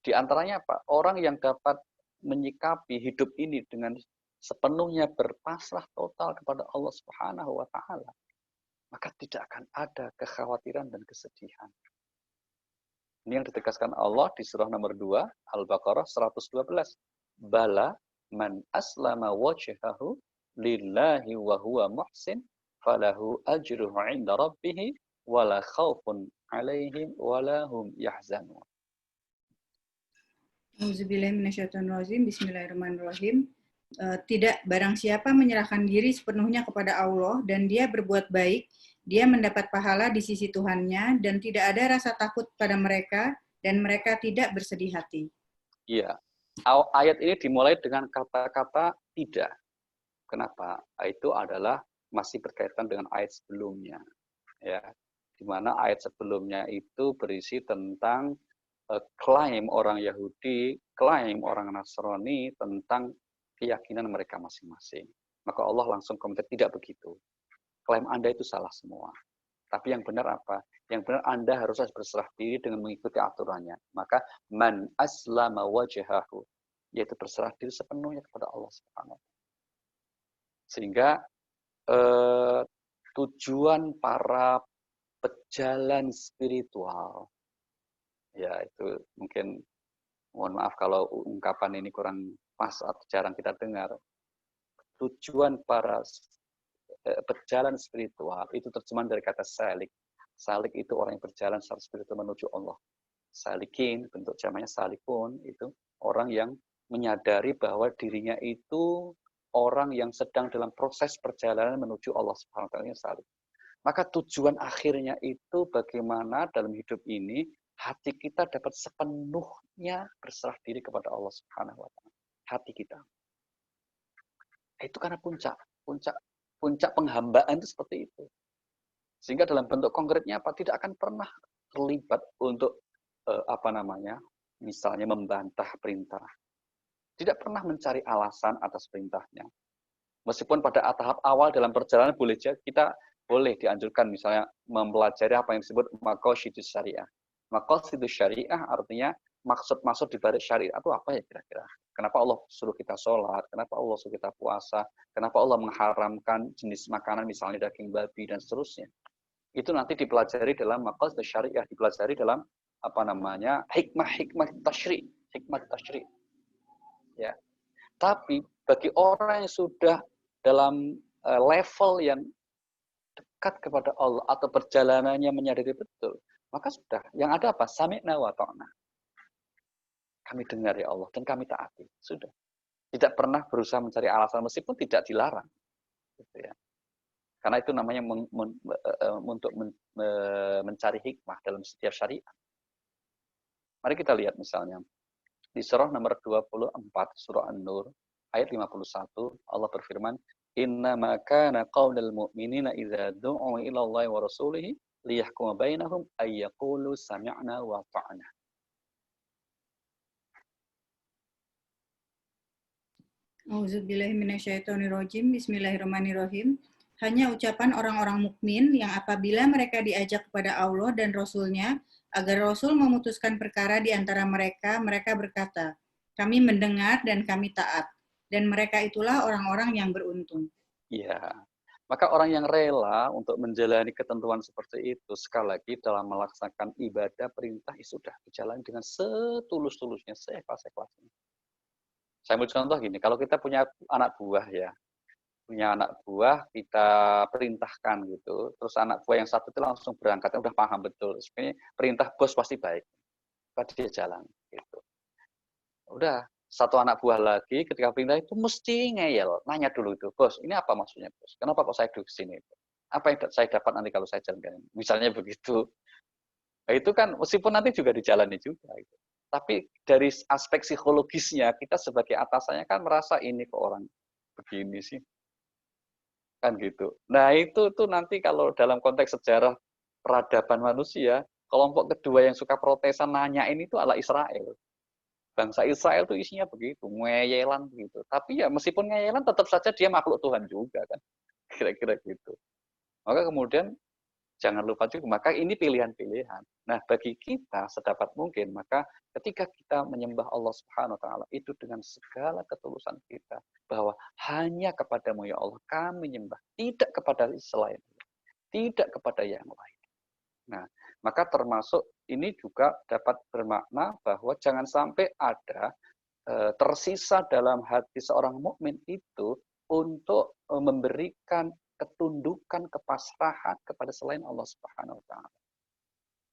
Di antaranya apa? Orang yang dapat menyikapi hidup ini dengan sepenuhnya berpasrah total kepada Allah Subhanahu wa taala, maka tidak akan ada kekhawatiran dan kesedihan. Ini yang ditegaskan Allah di surah nomor 2 Al-Baqarah 112. Bala man aslama wajhahu lillahi wa huwa muhsin falahu ajruhu 'inda rabbih wala khaufun 'alaihim wala hum yahzanun. Auzubillahiminasyaitonirrajim. Bismillahirrahmanirrahim. Tidak barang siapa menyerahkan diri sepenuhnya kepada Allah dan dia berbuat baik, dia mendapat pahala di sisi Tuhannya dan tidak ada rasa takut pada mereka dan mereka tidak bersedih hati. Iya. Ayat ini dimulai dengan kata-kata tidak. Kenapa? Itu adalah masih berkaitan dengan ayat sebelumnya. Ya. Di mana ayat sebelumnya itu berisi tentang klaim orang Yahudi, klaim orang Nasrani tentang keyakinan mereka masing-masing. Maka Allah langsung komentar, tidak begitu. Klaim Anda itu salah semua. Tapi yang benar apa? Yang benar Anda harus berserah diri dengan mengikuti aturannya. Maka man aslama wajhahu, yaitu berserah diri sepenuhnya kepada Allah Subhanahu wa taala. Sehingga tujuan para pejalan spiritual, ya itu mungkin mohon maaf kalau ungkapan ini kurang pas atau jarang kita dengar. Tujuan para pejalan spiritual itu terjemahan dari kata salik. Salik itu orang yang berjalan secara spiritual menuju Allah. Salikin, bentuk jamaknya salikun, itu orang yang menyadari bahwa dirinya itu orang yang sedang dalam proses perjalanan menuju Allah Subhanahu wa taala yang salib. Maka tujuan akhirnya itu bagaimana dalam hidup ini hati kita dapat sepenuhnya berserah diri kepada Allah Subhanahu wa taala. Hati kita. Itu karena puncak penghambaan itu seperti itu. Sehingga dalam bentuk konkretnya apa? Tidak akan pernah terlibat untuk misalnya membantah perintah. Tidak pernah mencari alasan atas perintahnya. Meskipun pada tahap awal dalam perjalanan kita boleh dianjurkan misalnya mempelajari apa yang disebut maqasidus syariah. Maqasidus syariah artinya maksud-maksud di balik syariat itu apa ya kira-kira? Kenapa Allah suruh kita sholat? Kenapa Allah suruh kita puasa? Kenapa Allah mengharamkan jenis makanan misalnya daging babi dan seterusnya? Itu nanti dipelajari dalam maqasidus syariah, dipelajari dalam hikmah tasyri', hikmah tasyri'. Ya. Tapi bagi orang yang sudah dalam level yang dekat kepada Allah atau perjalanannya menyadari betul, maka sudah. Yang ada apa? Sami'na wa ta'na. Kami dengar ya Allah dan kami taati. Sudah. Tidak pernah berusaha mencari alasan meskipun tidak dilarang. Gitu ya. Karena itu namanya untuk mencari hikmah dalam setiap syariat. Mari kita lihat misalnya di surah nomor 24 surah An-Nur ayat 51 Allah berfirman, "Innama kana qaulul mu'minina idza du'u ila Allahi wa rasulihi liyahkuma bainahum ay yaqulu sami'na wa ata'na." Auzubillahi minasyaitonirrajim. Bismillahirrahmanirrahim. Hanya ucapan orang-orang mukmin yang apabila mereka diajak kepada Allah dan Rasul-Nya agar Rasul memutuskan perkara di antara mereka, mereka berkata, kami mendengar dan kami taat. Dan mereka itulah orang-orang yang beruntung. Ya, maka orang yang rela untuk menjalani ketentuan seperti itu, sekali lagi dalam melaksanakan ibadah perintah, sudah dijalani dengan setulus-tulusnya, seikhlas-ikhlasnya. Saya ambil contoh gini, kalau kita punya anak buah ya, kita perintahkan gitu, terus anak buah yang satu itu langsung berangkat, udah paham betul, sebenarnya perintah bos pasti baik, pasti dia jalan gitu. Udah, satu anak buah lagi ketika perintah itu mesti ngeyel, nanya dulu itu, bos ini apa maksudnya bos, kenapa kok saya duduk di sini, apa yang saya dapat nanti kalau saya jalan, misalnya begitu. Nah, itu kan meskipun nanti juga dijalani juga gitu. Tapi dari aspek psikologisnya kita sebagai atasannya kan merasa ini kok orang begini sih. Kan gitu. Nah, itu tuh nanti kalau dalam konteks sejarah peradaban manusia, kelompok kedua yang suka protesan nanyain itu adalah Israel. Bangsa Israel tuh isinya begitu, ngeyelan begitu. Tapi ya meskipun ngeyelan tetap saja dia makhluk Tuhan juga kan. Kira-kira gitu. Maka kemudian jangan lupa juga, maka ini pilihan-pilihan. Nah, bagi kita sedapat mungkin, maka ketika kita menyembah Allah Subhanahu wa taala itu dengan segala ketulusan kita, bahwa hanya kepadamu ya Allah kami menyembah, tidak kepada selain, tidak kepada yang lain. Nah, maka termasuk ini juga dapat bermakna bahwa jangan sampai ada tersisa dalam hati seorang mukmin itu untuk memberikan ketundukan, kepasrahan kepada selain Allah Subhanahu wa taala.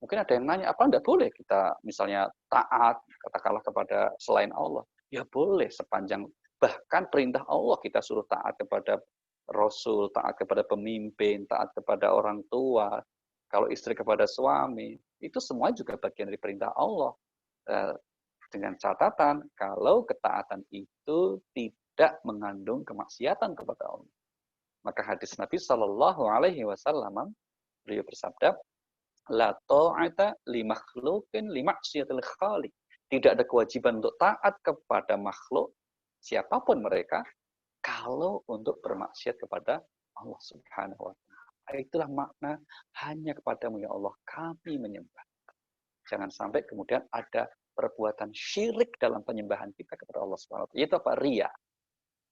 Mungkin ada yang nanya, apa enggak boleh kita misalnya taat, katakanlah kepada selain Allah? Ya boleh sepanjang bahkan perintah Allah kita suruh taat kepada Rasul, taat kepada pemimpin, taat kepada orang tua, kalau istri kepada suami, itu semua juga bagian dari perintah Allah. Dengan catatan kalau ketaatan itu tidak mengandung kemaksiatan kepada Allah. Maka hadis Nabi Shallallahu Alaihi Wasallam beliau bersabda, la ta'ata li makhluqin li maksiatil khaliq. Tidak ada kewajiban untuk taat kepada makhluk siapapun mereka kalau untuk bermaksiat kepada Allah Subhanahu wa taala. Itulah makna hanya kepadamu ya Allah kami menyembah. Jangan sampai kemudian ada perbuatan syirik dalam penyembahan kita kepada Allah Subhanahu wa taala. Itu apa? Riya.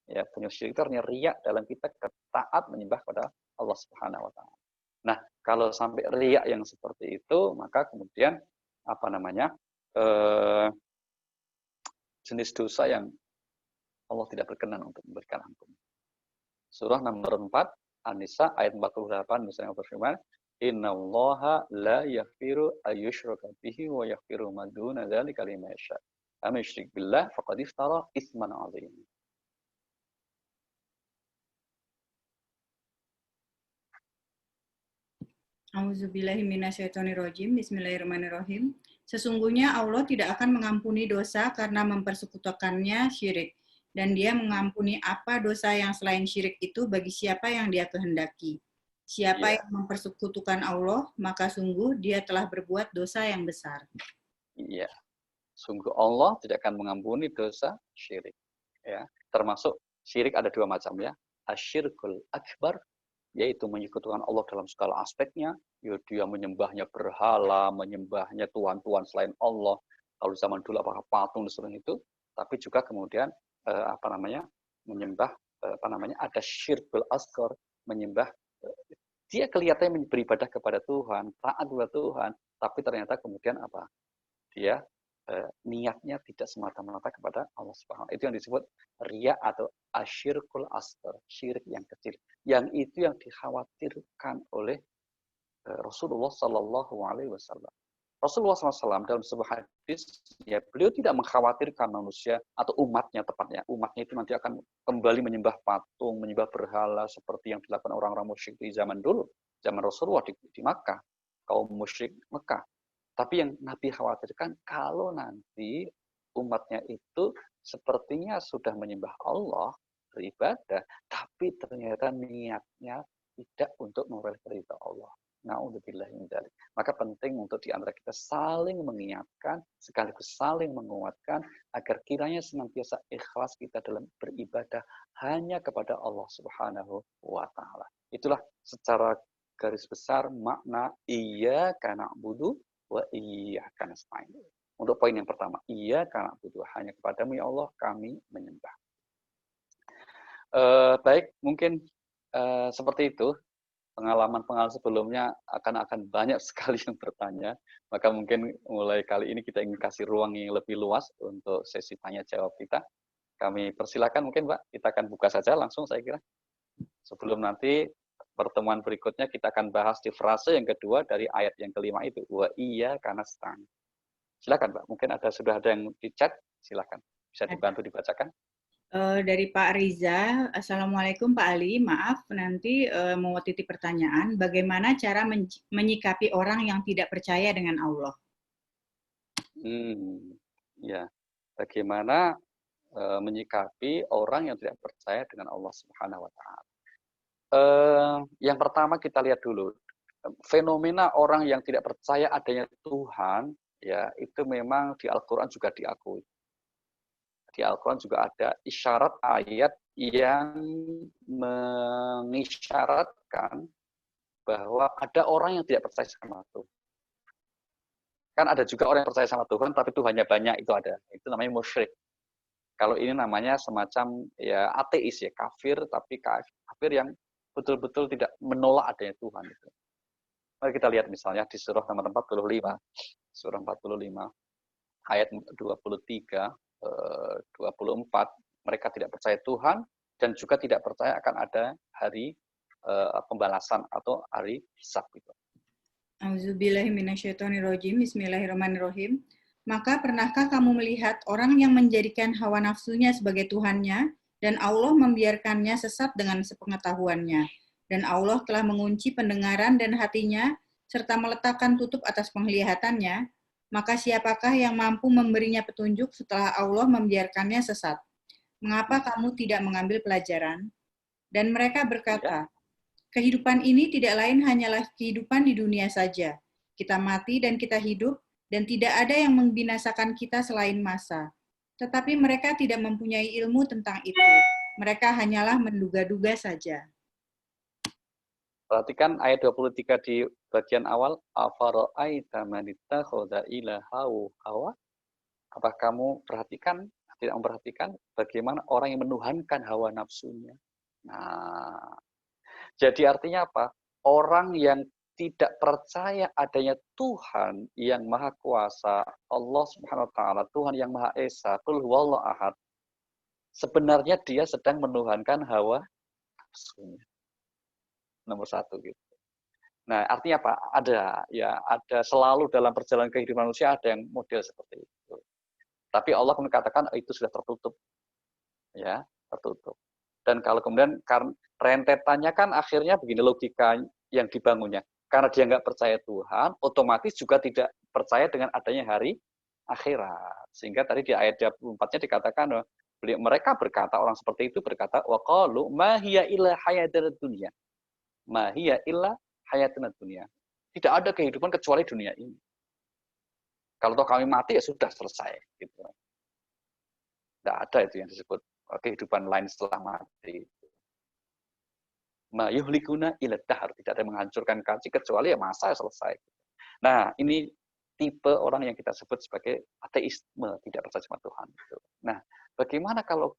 Ya, punya syirik itu artinya riak dalam kita taat menyembah kepada Allah Subhanahu wa taala. Nah, kalau sampai riak yang seperti itu, maka kemudian jenis dosa yang Allah tidak berkenan untuk memberikan ampun. Surah nomor 4 An-Nisa ayat 48 misalnya berfirman, "Innallaha la yaghfiru ayyushraka bihi wa yaghfiru ma duna dzalika liman yasha. Am yusyrik billah faqad iftara itsman 'adziman." Auzubillahiminasyaitonirrojim. Bismillahirrahmanirrahim. Sesungguhnya Allah tidak akan mengampuni dosa karena mempersekutukannya syirik. Dan dia mengampuni apa dosa yang selain syirik itu bagi siapa yang dia kehendaki. Siapa Iya, yang mempersekutukan Allah, maka sungguh dia telah berbuat dosa yang besar. iya. Sungguh Allah tidak akan mengampuni dosa syirik. Ya, termasuk syirik ada dua macam ya. Asyirkul akbar, yaitu menyekutukan Allah dalam segala aspeknya. Ya, dia menyembahnya berhala, menyembahnya tuhan-tuhan selain Allah. Kalau zaman dulu apakah patung dan sebagainya itu, tapi juga kemudian menyembah ada syirkul asghar, menyembah dia kelihatannya beribadah kepada Tuhan, taat kepada Tuhan, tapi ternyata kemudian apa? Dia niatnya tidak semata-mata kepada Allah Subhanahu. Itu yang disebut riya atau asyirkul asghar, syirik yang kecil. Yang itu yang dikhawatirkan oleh Rasulullah Sallallahu Alaihi Wasallam. Rasulullah SAW dalam sebuah hadis, ya beliau tidak mengkhawatirkan manusia atau umatnya tepatnya. Umatnya itu nanti akan kembali menyembah patung, menyembah berhala seperti yang dilakukan orang-orang musyrik di zaman dulu, zaman Rasulullah di Makkah, kaum musyrik Mekah. Tapi yang Nabi khawatirkan kalau nanti umatnya itu sepertinya sudah menyembah Allah, beribadah, tapi ternyata niatnya tidak untuk memperoleh ridha Allah. Na'udzubillah min dzalik. Maka penting untuk di antara kita saling mengingatkan, sekaligus saling menguatkan, agar kiranya senantiasa ikhlas kita dalam beribadah hanya kepada Allah Subhanahu wa Ta'ala. Itulah secara garis besar makna iyyaka na'budu wa iyyaka nasta'in. Untuk poin yang pertama, iyyaka na'budu, hanya kepadamu ya Allah kami menyembah. Baik, mungkin seperti itu. Pengalaman-pengalaman sebelumnya akan banyak sekali yang bertanya. Maka mungkin mulai kali ini kita ingin kasih ruang yang lebih luas untuk sesi tanya jawab kita. Kami persilakan mungkin Mbak, kita akan buka saja langsung saya kira. Sebelum nanti pertemuan berikutnya kita akan bahas di frase yang kedua dari ayat yang kelima itu. Wa iyyaka nasta'in. Silakan Mbak, mungkin sudah ada yang di chat, silakan. Bisa dibantu dibacakan. Dari Pak Riza, Assalamualaikum Pak Ali, maaf nanti mau titip pertanyaan, bagaimana cara menyikapi orang yang tidak percaya dengan Allah? Ya, bagaimana menyikapi orang yang tidak percaya dengan Allah Subhanahu Wa Taala? Yang pertama kita lihat dulu fenomena orang yang tidak percaya adanya Tuhan, ya itu memang di Al-Quran juga diakui. Di Al-Quran juga ada isyarat ayat yang mengisyaratkan bahwa ada orang yang tidak percaya sama Tuhan. Kan ada juga orang yang percaya sama Tuhan, tapi Tuhannya banyak, itu ada. Itu namanya musyrik. Kalau ini namanya semacam ya ateis ya, kafir, tapi kafir yang betul-betul tidak menolak adanya Tuhan. Itu. Mari kita lihat misalnya di surah nomor 45, surah 45, ayat 23, 24, mereka tidak percaya Tuhan dan juga tidak percaya akan ada hari pembalasan atau hari hisab itu. Auzubillahiminasyaitonirrojim. Bismillahirrahmanirrahim. Maka pernahkah kamu melihat orang yang menjadikan hawa nafsunya sebagai Tuhannya dan Allah membiarkannya sesat dengan sepengetahuannya? Dan Allah telah mengunci pendengaran dan hatinya serta meletakkan tutup atas penglihatannya. Maka siapakah yang mampu memberinya petunjuk setelah Allah membiarkannya sesat? Mengapa kamu tidak mengambil pelajaran? Dan mereka berkata, kehidupan ini tidak lain hanyalah kehidupan di dunia saja. Kita mati dan kita hidup, dan tidak ada yang membinasakan kita selain masa. Tetapi mereka tidak mempunyai ilmu tentang itu. Mereka hanyalah menduga-duga saja. Perhatikan ayat 23 di bagian awal. Afara'aita man ittakhadha ilahahu hawa. Apa kamu tidak memperhatikan bagaimana orang yang menuhankan hawa nafsunya? Nah, jadi artinya apa? Orang yang tidak percaya adanya Tuhan yang Maha Kuasa, Allah Subhanahu wa Ta'ala, Tuhan yang Maha Esa, Qul huwallahu ahad. Sebenarnya dia sedang menuhankan hawa nafsunya. Nomor satu gitu. Nah, artinya apa? Ada selalu dalam perjalanan kehidupan manusia ada yang model seperti itu. Tapi Allah mengatakan itu sudah tertutup. Ya, tertutup. Dan kalau kemudian rentetannya kan akhirnya begini logika yang dibangunnya. Karena dia nggak percaya Tuhan, otomatis juga tidak percaya dengan adanya hari akhirat. Sehingga tadi di ayat 24-nya dikatakan, mereka berkata, orang seperti itu berkata, wa qalu ma hiya illa hayatud dunya. Ma hiya illa hayatud dunya. Tidak ada kehidupan kecuali dunia ini. Kalau toh kami mati ya sudah selesai. Gitu. Tidak ada itu yang disebut kehidupan lain setelah mati. Ma yuhlikuna ila dahar. Tidak ada yang menghancurkan kaji kecuali ya masa selesai. Nah, ini tipe orang yang kita sebut sebagai ateisme, tidak percaya sama Tuhan. Nah, bagaimana kalau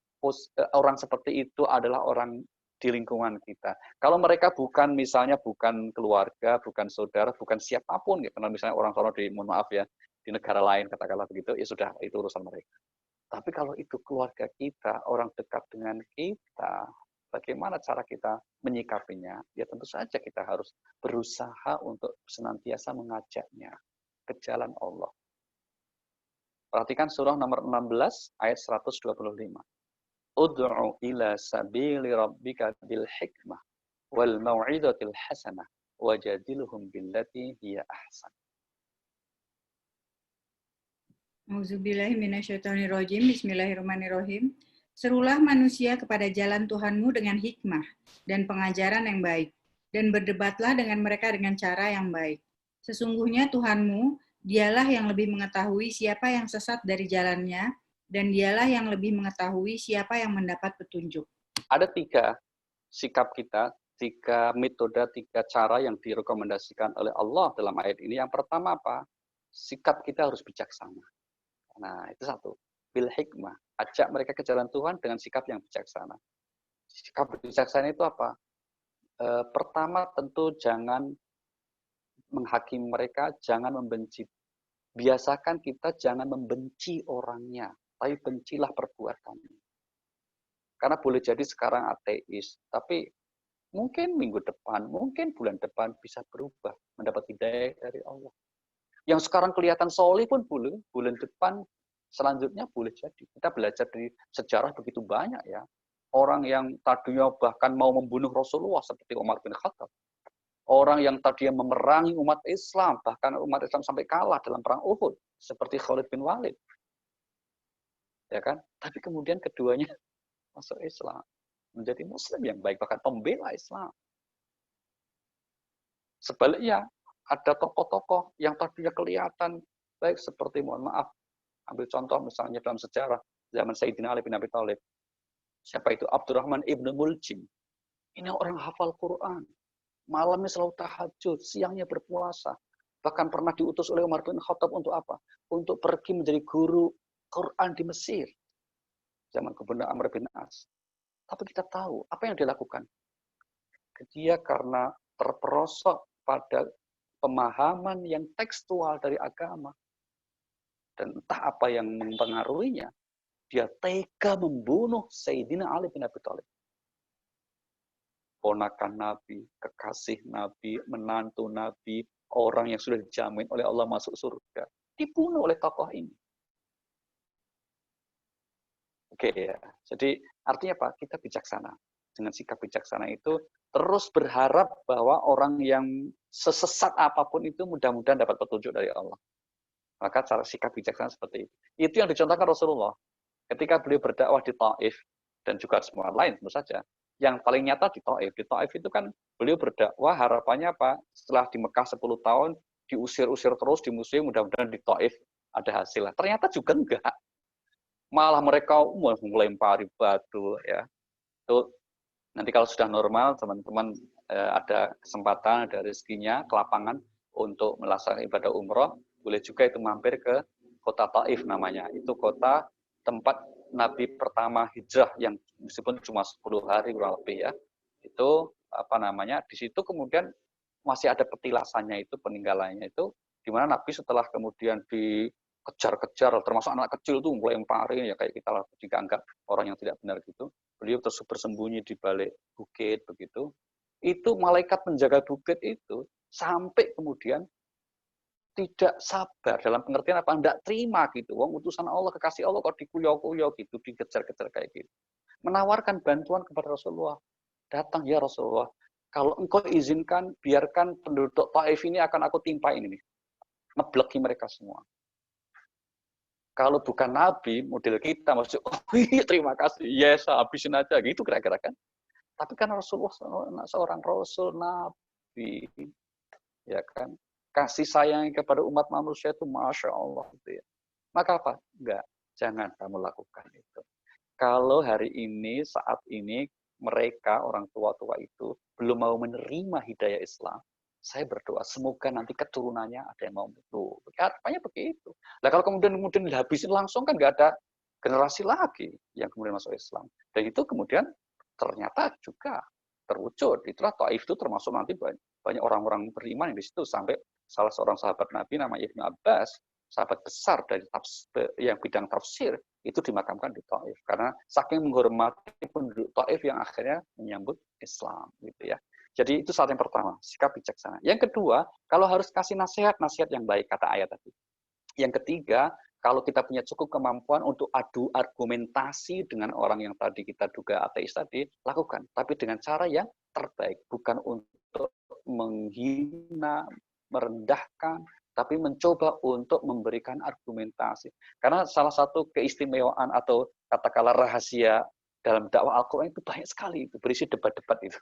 orang seperti itu adalah orang di lingkungan kita? Kalau mereka bukan misalnya bukan keluarga, bukan saudara, bukan siapapun, ya, karena misalnya orang sono di, mohon maaf ya, di negara lain katakanlah begitu, ya sudah itu urusan mereka. Tapi kalau itu keluarga kita, orang dekat dengan kita, bagaimana cara kita menyikapinya? Ya tentu saja kita harus berusaha untuk senantiasa mengajaknya ke jalan Allah. Perhatikan surah nomor 16 ayat 125. Ud'u ila sabili rabbika bil hikmah wal mau'izatil hasanah wajadilhum billati hiya ahsan. Auzubillahi minasyaitonirrajim. Bismillahirrahmanirrahim. Serulah manusia kepada jalan Tuhanmu dengan hikmah dan pengajaran yang baik, dan berdebatlah dengan mereka dengan cara yang baik. Sesungguhnya Tuhanmu, dialah yang lebih mengetahui siapa yang sesat dari jalannya, dan dialah yang lebih mengetahui siapa yang mendapat petunjuk. Ada 3 sikap kita, 3 metode, 3 cara yang direkomendasikan oleh Allah dalam ayat ini. Yang pertama apa? Sikap kita harus bijaksana. Nah, itu satu. Bil hikmah. Ajak mereka ke jalan Tuhan dengan sikap yang bijaksana. Sikap bijaksana itu apa? Pertama tentu jangan menghakimi mereka, jangan membenci. Biasakan kita jangan membenci orangnya, tapi bencilah perbuatannya. Karena boleh jadi sekarang ateis, tapi mungkin minggu depan, mungkin bulan depan bisa berubah, mendapat hidayah dari Allah. Yang sekarang kelihatan soleh pun boleh, bulan depan selanjutnya boleh jadi. Kita belajar dari sejarah begitu banyak ya. Orang yang tadinya bahkan mau membunuh Rasulullah seperti Umar bin Khattab. Orang yang tadinya memerangi umat Islam, bahkan umat Islam sampai kalah dalam perang Uhud seperti Khalid bin Walid. Ya kan? Tapi kemudian keduanya masuk Islam, menjadi muslim yang baik, bahkan pembela Islam. Sebaliknya, ada tokoh-tokoh yang tadinya kelihatan baik seperti, mohon maaf, ambil contoh misalnya dalam sejarah zaman Sayyidina Ali bin Abi Thalib. Siapa itu? Abdurrahman ibnu Muljim. Ini orang hafal Quran. Malamnya selalu tahajud, siangnya berpuasa. Bahkan pernah diutus oleh Umar bin Khattab untuk apa? Untuk pergi menjadi guru Quran di Mesir. Zaman Gubernur Amr bin As. Tapi kita tahu apa yang dia lakukan. Dia karena terperosok pada pemahaman yang tekstual dari agama. Dan entah apa yang mempengaruhinya, dia tega membunuh Sayyidina Ali bin Abi Thalib. Ponakan Nabi, kekasih Nabi, menantu Nabi, orang yang sudah dijamin oleh Allah masuk surga, dibunuh oleh tokoh ini. Oke ya, jadi artinya apa? Kita bijaksana. Dengan sikap bijaksana itu terus berharap bahwa orang yang sesesat apapun itu mudah-mudahan dapat petunjuk dari Allah. Maka cara sikap bijaksana seperti itu. Itu yang dicontohkan Rasulullah. Ketika beliau berdakwah di Taif, dan juga semua lain tentu saja. Yang paling nyata di Taif. Di Taif itu kan beliau berdakwah, harapannya apa? Setelah di Mekah 10 tahun, diusir-usir terus, dimusuhi, mudah-mudahan di Taif ada hasil. Ternyata juga enggak. Malah mereka melempari batu. Ya. Itu nanti kalau sudah normal, teman-teman ada kesempatan, ada rezekinya, ke lapangan untuk melaksanakan ibadah umroh, boleh juga itu mampir ke kota Taif namanya. Itu kota tempat Nabi pertama hijrah yang meskipun cuma 10 hari kurang lebih ya. Itu apa namanya? Di situ kemudian masih ada petilasannya itu, peninggalannya itu, di mana Nabi setelah kemudian dikejar-kejar, termasuk anak kecil tuh melempari ya kayak kita lah jika anggap orang yang tidak benar gitu. Beliau terus bersembunyi di balik bukit begitu. Itu malaikat penjaga bukit itu sampai kemudian tidak sabar dalam pengertian apa, tidak terima gitu. Wong utusan Allah, kekasih Allah kok dikuyok-kuyok gitu, dikejar-kejar kayak gitu. Menawarkan bantuan kepada Rasulullah. Datang ya Rasulullah, kalau engkau izinkan, biarkan penduduk Taif ini akan aku timpain ini. Ngebleki mereka semua. Kalau bukan Nabi, model kita, maksud, oh iya terima kasih, yes, habisin aja, gitu kira-kira kan. Tapi kan Rasulullah seorang Rasul, Nabi, ya kan. Kasih sayang kepada umat manusia itu Masya Allah. Gitu ya. Maka apa? Enggak, jangan kamu lakukan itu. Kalau hari ini, saat ini, mereka, orang tua-tua itu, belum mau menerima hidayah Islam, saya berdoa, semoga nanti keturunannya ada yang mau betul. Katanya begitu. Nah kalau kemudian dihabisin langsung, kan nggak ada generasi lagi yang kemudian masuk Islam. Dan itu kemudian ternyata juga terwujud. Itulah Taif itu termasuk nanti banyak orang-orang beriman yang di situ. Sampai salah seorang sahabat Nabi namanya Ibnu Abbas, sahabat besar dari yang bidang tafsir, itu dimakamkan di Taif. Karena saking menghormati penduduk Taif yang akhirnya menyambut Islam. Gitu ya. Jadi itu saat yang pertama, sikap bijaksana. Yang kedua, kalau harus kasih nasihat yang baik, kata ayat tadi. Yang ketiga, kalau kita punya cukup kemampuan untuk adu argumentasi dengan orang yang tadi kita duga ateis tadi, lakukan. Tapi dengan cara yang terbaik. Bukan untuk menghina, merendahkan, tapi mencoba untuk memberikan argumentasi. Karena salah satu keistimewaan atau katakanlah rahasia dalam dakwah Al-Quran itu banyak sekali, itu berisi debat-debat itu.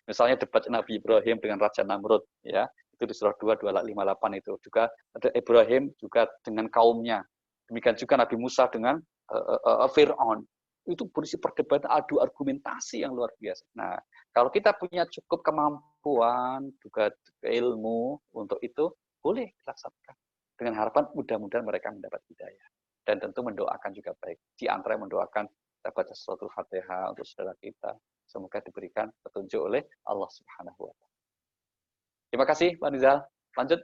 Misalnya debat Nabi Ibrahim dengan Raja Namrud, ya itu di surah 2, 258 itu. Juga ada Ibrahim juga dengan kaumnya. Demikian juga Nabi Musa dengan Fir'aun. Itu berisi perdebatan adu argumentasi yang luar biasa. Nah, kalau kita punya cukup kemampuan, juga ilmu untuk itu, boleh dilaksanakan. Dengan harapan mudah-mudahan mereka mendapat hidayah. Dan tentu mendoakan juga baik. Di antara mendoakan, kita baca suratul Fatihah untuk saudara kita. Semoga diberikan petunjuk oleh Allah Subhanahu wa Ta'ala. Terima kasih, Pak Nizal. Lanjut,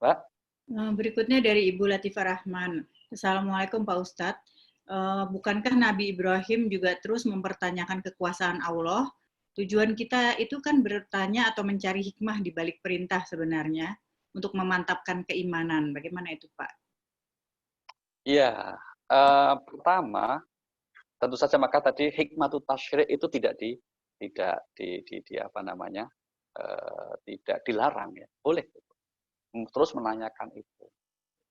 Pak. Berikutnya dari Ibu Latifah Rahman. Assalamualaikum Pak Ustadz. Bukankah Nabi Ibrahim juga terus mempertanyakan kekuasaan Allah? Tujuan kita itu kan bertanya atau mencari hikmah di balik perintah sebenarnya untuk memantapkan keimanan. Bagaimana itu, Pak? Iya, pertama tentu saja maka tadi hikmatut tasyri' itu tidak tidak dilarang ya, boleh terus menanyakan itu,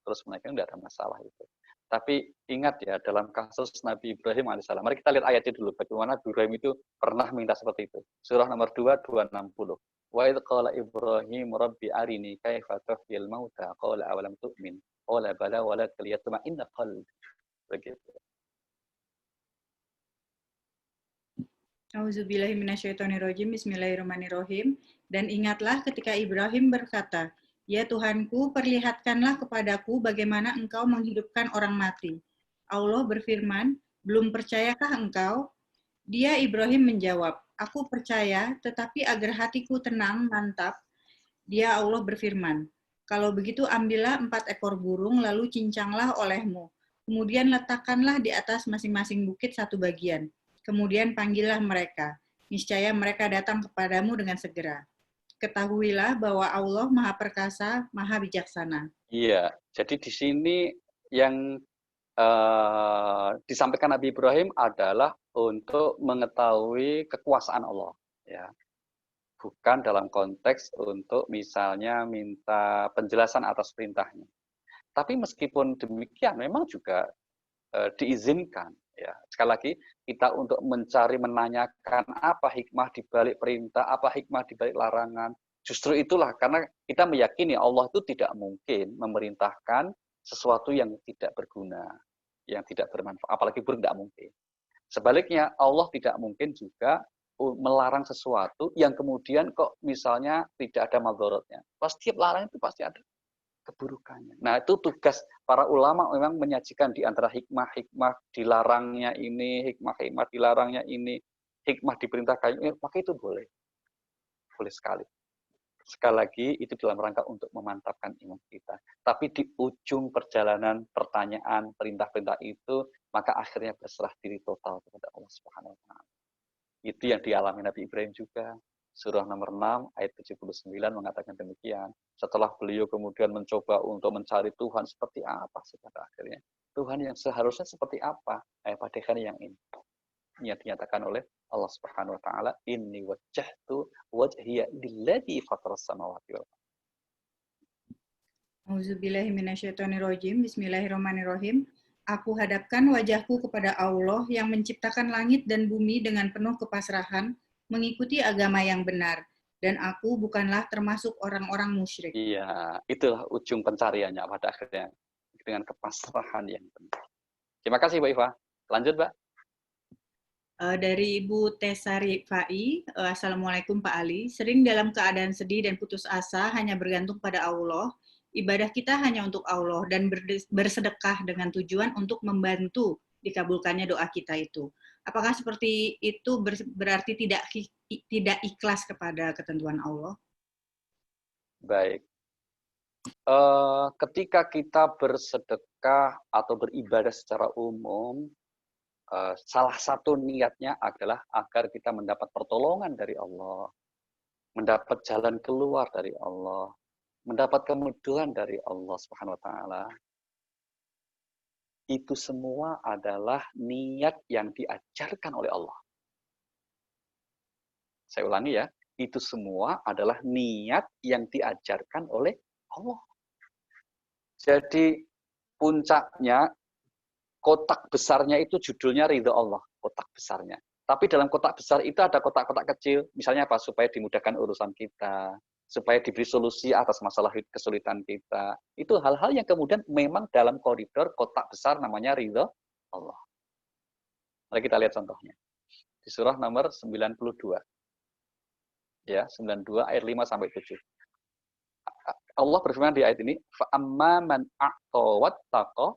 terus menanyakan tidak ada masalah itu. Tapi ingat ya dalam kasus Nabi Ibrahim alaihissalam, mari kita lihat ayatnya dulu bagaimana Ibrahim itu pernah minta seperti itu. Surah nomor 2, 260. Wa idz qala Ibrahim rabbi arini kaifa tuhyil mauta qala awalam tu'min qala bala walakin liyatma'inna qalbi. Begitu. Auzubillahiminasyaitonirrajim. Bismillahirrahmanirrahim. Dan ingatlah ketika Ibrahim berkata, "Ya Tuhanku, perlihatkanlah kepadaku bagaimana Engkau menghidupkan orang mati." Allah berfirman, "Belum percayakah engkau?" Dia Ibrahim menjawab, "Aku percaya, tetapi agar hatiku tenang, mantap." Dia Allah berfirman, "Kalau begitu ambillah 4 ekor burung, lalu cincanglah olehmu. Kemudian letakkanlah di atas masing-masing bukit satu bagian. Kemudian panggillah mereka. Niscaya mereka datang kepadamu dengan segera. Ketahuilah bahwa Allah Maha Perkasa, Maha Bijaksana." Iya, jadi di sini yang disampaikan Nabi Ibrahim adalah untuk mengetahui kekuasaan Allah, ya. Bukan dalam konteks untuk misalnya minta penjelasan atas perintahnya. Tapi meskipun demikian, memang juga diizinkan, ya. Sekali lagi, kita untuk mencari menanyakan apa hikmah di balik perintah, apa hikmah di balik larangan. Justru itulah karena kita meyakini Allah itu tidak mungkin memerintahkan sesuatu yang tidak berguna, yang tidak bermanfaat, apalagi buruk tidak mungkin. Sebaliknya, Allah tidak mungkin juga melarang sesuatu yang kemudian kok misalnya tidak ada madharatnya. Setiap larangan itu pasti ada keburukannya. Nah, itu tugas para ulama memang menyajikan di antara hikmah-hikmah dilarangnya ini, hikmah-hikmah dilarangnya ini, hikmah diperintahkan ini, maka itu boleh. Boleh sekali. Sekali lagi, itu dalam rangka untuk memantapkan iman kita. Tapi di ujung perjalanan pertanyaan, perintah-perintah itu, maka akhirnya berserah diri total kepada Allah Subhanahu wa Ta'ala. Itu yang dialami Nabi Ibrahim juga. Surah nomor 6 ayat 79 mengatakan demikian. Setelah beliau kemudian mencoba untuk mencari Tuhan seperti apa sih pada akhirnya. Tuhan yang seharusnya seperti apa? Padahal yang ini. Yang dinyatakan oleh Allah Subhanahu wa taala, inni wajjahtu wajhiya lilladzi fataras samawati wal ardh. Auzubillahiminasyaitonirrajim. Bismillahirrahmanirrahim. Aku hadapkan wajahku kepada Allah yang menciptakan langit dan bumi dengan penuh kepasrahan, mengikuti agama yang benar. Dan aku bukanlah termasuk orang-orang musyrik. Iya, itulah ujung pencariannya pada akhirnya. Dengan kepasrahan yang benar. Terima kasih, Mbak Iva. Lanjut, Mbak. Dari Ibu Tesari Fai, Assalamualaikum Pak Ali. Sering dalam keadaan sedih dan putus asa hanya bergantung pada Allah. Ibadah kita hanya untuk Allah dan bersedekah dengan tujuan untuk membantu dikabulkannya doa kita itu. Apakah seperti itu berarti tidak ikhlas kepada ketentuan Allah? Baik. Ketika kita bersedekah atau beribadah secara umum, salah satu niatnya adalah agar kita mendapat pertolongan dari Allah, mendapat jalan keluar dari Allah, mendapat kemudahan dari Allah Subhanahu wa taala. Itu semua adalah niat yang diajarkan oleh Allah. Saya ulangi ya, itu semua adalah niat yang diajarkan oleh Allah. Jadi puncaknya, kotak besarnya itu judulnya ridho Allah, kotak besarnya. Tapi dalam kotak besar itu ada kotak-kotak kecil, misalnya apa? Supaya dimudahkan urusan kita, supaya diberi solusi atas masalah kesulitan kita. Itu hal-hal yang kemudian memang dalam koridor kotak besar namanya ridho Allah. Mari kita lihat contohnya. Di surah nomor 92. Ya, 92 ayat 5 sampai 7. Allah berfirman di ayat ini, fa amma man a'ta wattaqa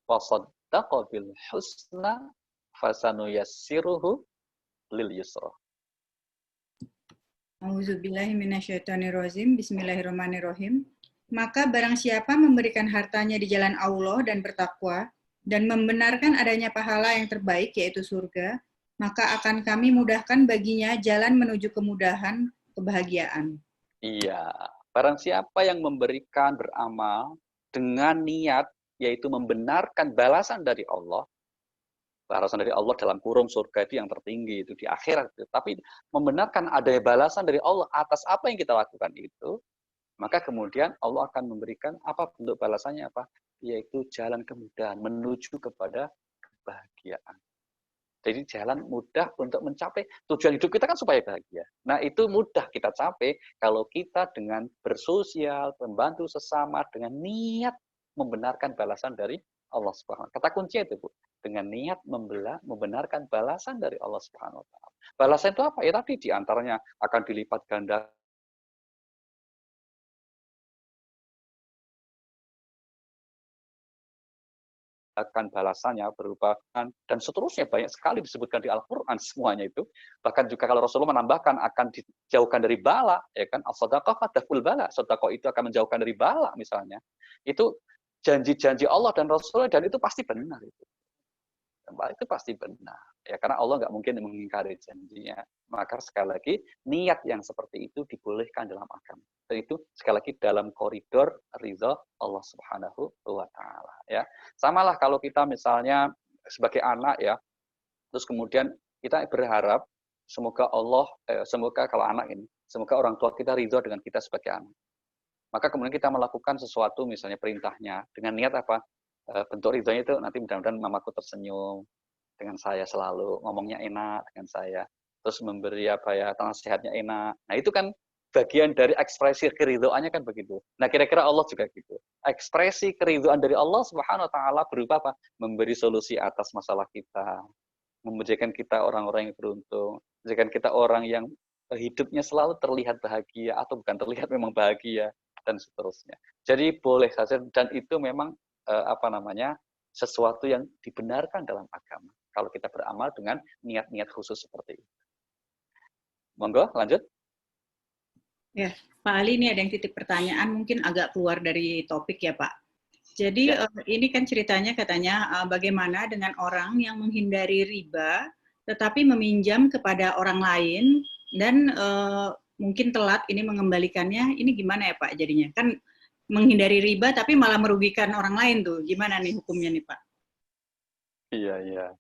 wa saddaqa bil husna fasanuyassiruhu lil yusra. Auzubillahiminasyaitonirrajim. Bismillahirrahmanirrahim. Maka barang siapa memberikan hartanya di jalan Allah dan bertakwa dan membenarkan adanya pahala yang terbaik yaitu surga, maka akan kami mudahkan baginya jalan menuju kemudahan, kebahagiaan. Iya, barang siapa yang memberikan beramal dengan niat yaitu membenarkan balasan dari Allah, balasan dari Allah dalam kurung surga itu yang tertinggi, itu di akhirat. Tapi membenarkan adanya balasan dari Allah atas apa yang kita lakukan itu, maka kemudian Allah akan memberikan apa bentuk balasannya apa? Yaitu jalan kemudahan menuju kepada kebahagiaan. Jadi jalan mudah untuk mencapai tujuan hidup kita kan supaya bahagia. Nah itu mudah kita capai kalau kita dengan bersosial, membantu sesama, dengan niat membenarkan balasan dari Allah Subhanahu wa taala. Kata kunci itu, Bu. Dengan niat membenarkan balasan dari Allah Subhanahu wa taala. Balasan itu apa? Ya tadi diantaranya akan dilipat ganda akan balasannya berupa dan seterusnya banyak sekali disebutkan di Al-Qur'an semuanya itu. Bahkan juga kalau Rasulullah menambahkan akan dijauhkan dari bala, ya kan? As-shadaqah tadful bala. Sedekah itu akan menjauhkan dari bala misalnya. Itu janji-janji Allah dan Rasulullah dan itu pasti benar itu. Itu pasti benar. Ya karena Allah nggak mungkin mengingkari janjinya. Maka sekali lagi niat yang seperti itu dibolehkan dalam agama. Dan itu sekali lagi dalam koridor ridha Allah Subhanahu wa taala ya. Samalah kalau kita misalnya sebagai anak ya, terus kemudian kita berharap semoga semoga kalau anak ini, semoga orang tua kita ridha dengan kita sebagai anak. Maka kemudian kita melakukan sesuatu misalnya perintahnya dengan niat apa? Bentuk ridhonya itu nanti mudah-mudahan mamaku tersenyum dengan saya selalu, ngomongnya enak dengan saya, terus memberi apa ya, nasihatnya enak. Nah itu kan bagian dari ekspresi keridhoannya kan begitu. Nah kira-kira Allah juga gitu. Ekspresi keridhoan dari Allah Subhanahu wa taala berupa apa? Memberi solusi atas masalah kita, menjadikan kita orang-orang yang beruntung, menjadikan kita orang yang hidupnya selalu terlihat bahagia atau bukan terlihat memang bahagia dan seterusnya. Jadi boleh saja dan itu memang sesuatu yang dibenarkan dalam agama kalau kita beramal dengan niat-niat khusus seperti itu. Monggo lanjut. Ya, Pak Ali, ini ada yang titip pertanyaan mungkin agak keluar dari topik ya Pak. Jadi Ya. Ini kan ceritanya katanya bagaimana dengan orang yang menghindari riba tetapi meminjam kepada orang lain dan mungkin telat ini mengembalikannya, ini gimana ya Pak jadinya? Kan menghindari riba tapi malah merugikan orang lain tuh. Gimana nih hukumnya nih Pak? Iya.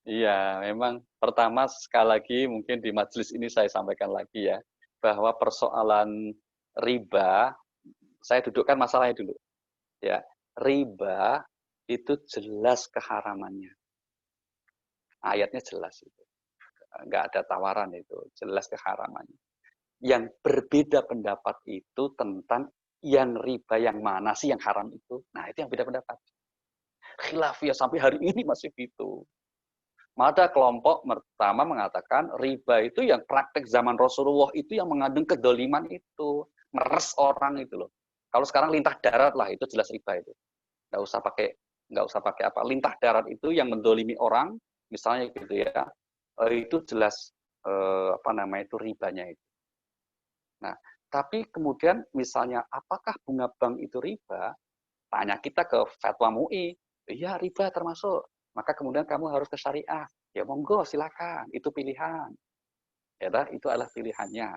Iya, memang pertama sekali lagi mungkin di majelis ini saya sampaikan lagi ya, bahwa persoalan riba, saya dudukkan masalahnya dulu. Ya, riba itu jelas keharamannya. Ayatnya jelas itu. Nggak ada tawaran itu, jelas keharamannya. Yang berbeda pendapat itu tentang yang riba yang mana sih yang haram itu. Nah, itu yang beda pendapat. Khilafiyah sampai hari ini masih gitu. Ada kelompok pertama mengatakan riba itu yang praktek zaman Rasulullah itu yang mengandung kedoliman itu, meres orang itu loh. Kalau sekarang lintah darat lah itu jelas riba itu. Nggak usah pakai apa. Lintah darat itu yang mendolimi orang, misalnya gitu ya, itu jelas apa namanya itu ribanya itu. Nah, tapi kemudian misalnya apakah bunga bank itu riba? Tanya kita ke fatwa MUI, iya riba termasuk. Maka kemudian kamu harus ke syariah. Ya monggo silakan, itu pilihan. Ya, itu adalah pilihannya.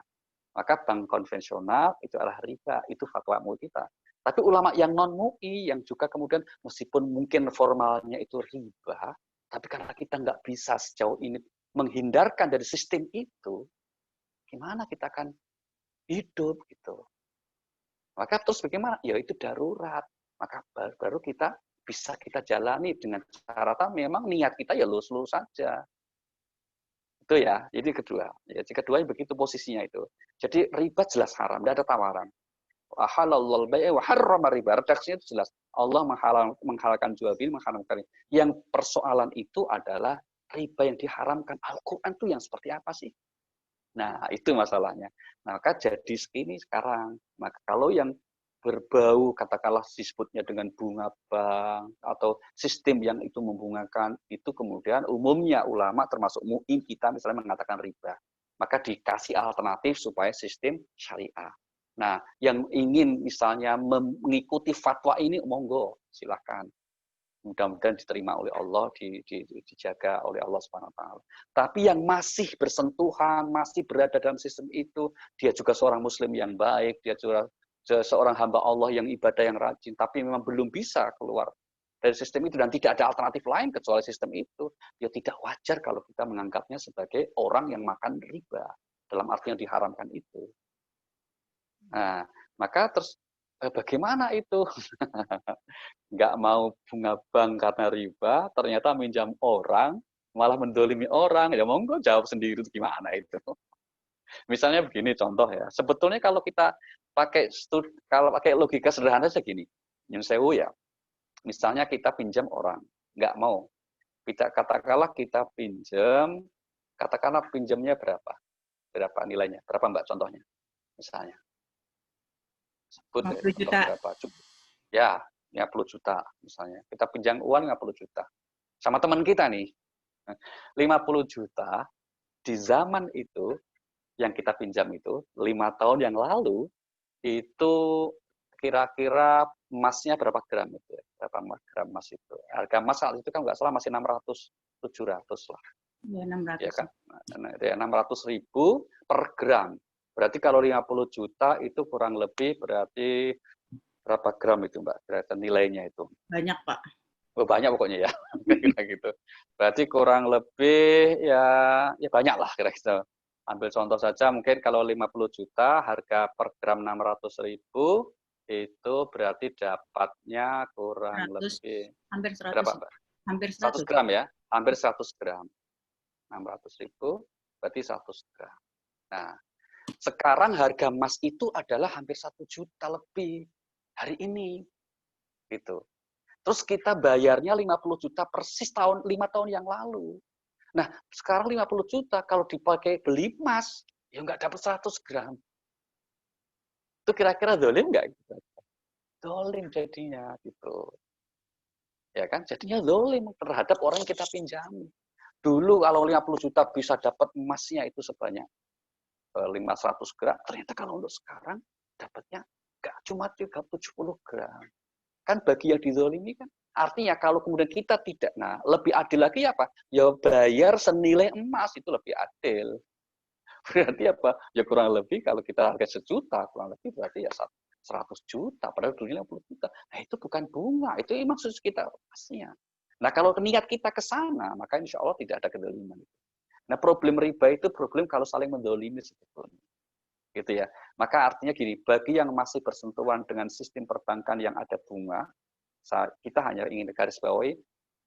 Maka bank konvensional itu adalah riba, itu fatwa MUI kita. Tapi ulama yang non MUI yang juga kemudian meskipun mungkin formalnya itu riba, tapi karena kita nggak bisa sejauh ini menghindarkan dari sistem itu, gimana kita akan hidup gitu. Maka terus bagaimana? Ya itu darurat. Maka baru kita bisa kita jalani dengan catatan memang niat kita ya lulus-lulus saja. Itu ya. Jadi kedua. Ya, kedua begitu posisinya itu. Jadi riba jelas haram, tidak ada tawaran. Halalul bai'a wa harrama riba. Redaksinya itu jelas. Allah menghalalkan jual beli, mengharamkan riba. Yang persoalan itu adalah riba yang diharamkan. Al-Quran itu yang seperti apa sih? Nah, itu masalahnya. Nah, maka jadi segini sekarang. Maka kalau yang berbau, katakanlah disebutnya dengan bunga bank, atau sistem yang itu membungakan, itu kemudian umumnya ulama termasuk MUI kita misalnya mengatakan riba. Maka dikasih alternatif supaya sistem syariah. Nah, yang ingin misalnya mengikuti fatwa ini, monggo, silakan. Mudah-mudahan diterima oleh Allah, dijaga oleh Allah Subhanahu wa taala. Tapi yang masih bersentuhan, masih berada dalam sistem itu, dia juga seorang muslim yang baik, dia juga seorang hamba Allah yang ibadah yang rajin, tapi memang belum bisa keluar dari sistem itu dan tidak ada alternatif lain kecuali sistem itu. Ya tidak wajar kalau kita menganggapnya sebagai orang yang makan riba dalam arti yang diharamkan itu. Nah, maka terus bagaimana itu? Nggak mau bunga bank karena riba, ternyata minjam orang, malah mendolimi orang, ya monggo jawab sendiri gimana itu. Misalnya begini contoh ya, sebetulnya kalau kita kalau pakai logika sederhana saja gini, nyun sewu ya, misalnya kita pinjam orang, nggak mau, kita katakanlah kita pinjam, katakanlah pinjamnya berapa nilainya, berapa mbak contohnya, misalnya, sebut deh 50 contoh juta. berapa, cukup, ya 50 juta misalnya, kita pinjam uang 50 juta, sama teman kita nih, 50 juta di zaman itu yang kita pinjam itu 5 tahun yang lalu itu kira-kira emasnya berapa gram itu ya? Berapa gram emas itu? Harga emas saat itu kan nggak salah masih 600 700 lah. Ya, Ya 600. kan? Nah, 600.000 per gram. Berarti kalau 50 juta itu kurang lebih berarti berapa gram itu Mbak? Berarti nilainya itu. Banyak, Pak. Oh, banyak pokoknya ya. Kira gitu. Berarti kurang lebih ya banyak lah kira-kira. Ambil contoh saja mungkin kalau 50 juta harga per gram 600.000 itu berarti dapatnya kurang 100, lebih hampir 100. berapa Mbak? Hampir 100 100. gram ya? Hampir 100 gram. 600.000 berarti 100 gram. Nah, sekarang harga emas itu adalah hampir 1 juta lebih hari ini. Gitu. Terus kita bayarnya 50 juta persis 5 tahun yang lalu. Nah, sekarang 50 juta kalau dipakai beli emas, ya nggak dapat 100 gram. Itu kira-kira dolim nggak? Dolim jadinya gitu. Ya kan? Jadinya dolim terhadap orang yang kita pinjami. Dulu kalau 50 juta bisa dapat emasnya itu sebanyak 500 gram. Ternyata kalau untuk sekarang dapatnya nggak cuma 70 gram. Kan bagi yang dizolimi kan artinya kalau kemudian kita tidak, nah lebih adil lagi apa? Ya bayar senilai emas itu lebih adil. Berarti apa? Ya kurang lebih kalau kita harga 1 juta, kurang lebih berarti ya 100 juta, padahal dulunya 50 juta. Nah itu bukan bunga, itu emang kita emasnya. Nah, kalau niat kita ke sana, maka insya Allah tidak ada kedoliman. Nah, problem riba itu problem kalau saling mendolimi sebetulnya. Gitu ya. Maka artinya gini, bagi yang masih bersentuhan dengan sistem perbankan yang ada bunga, kita hanya ingin garis bawahi,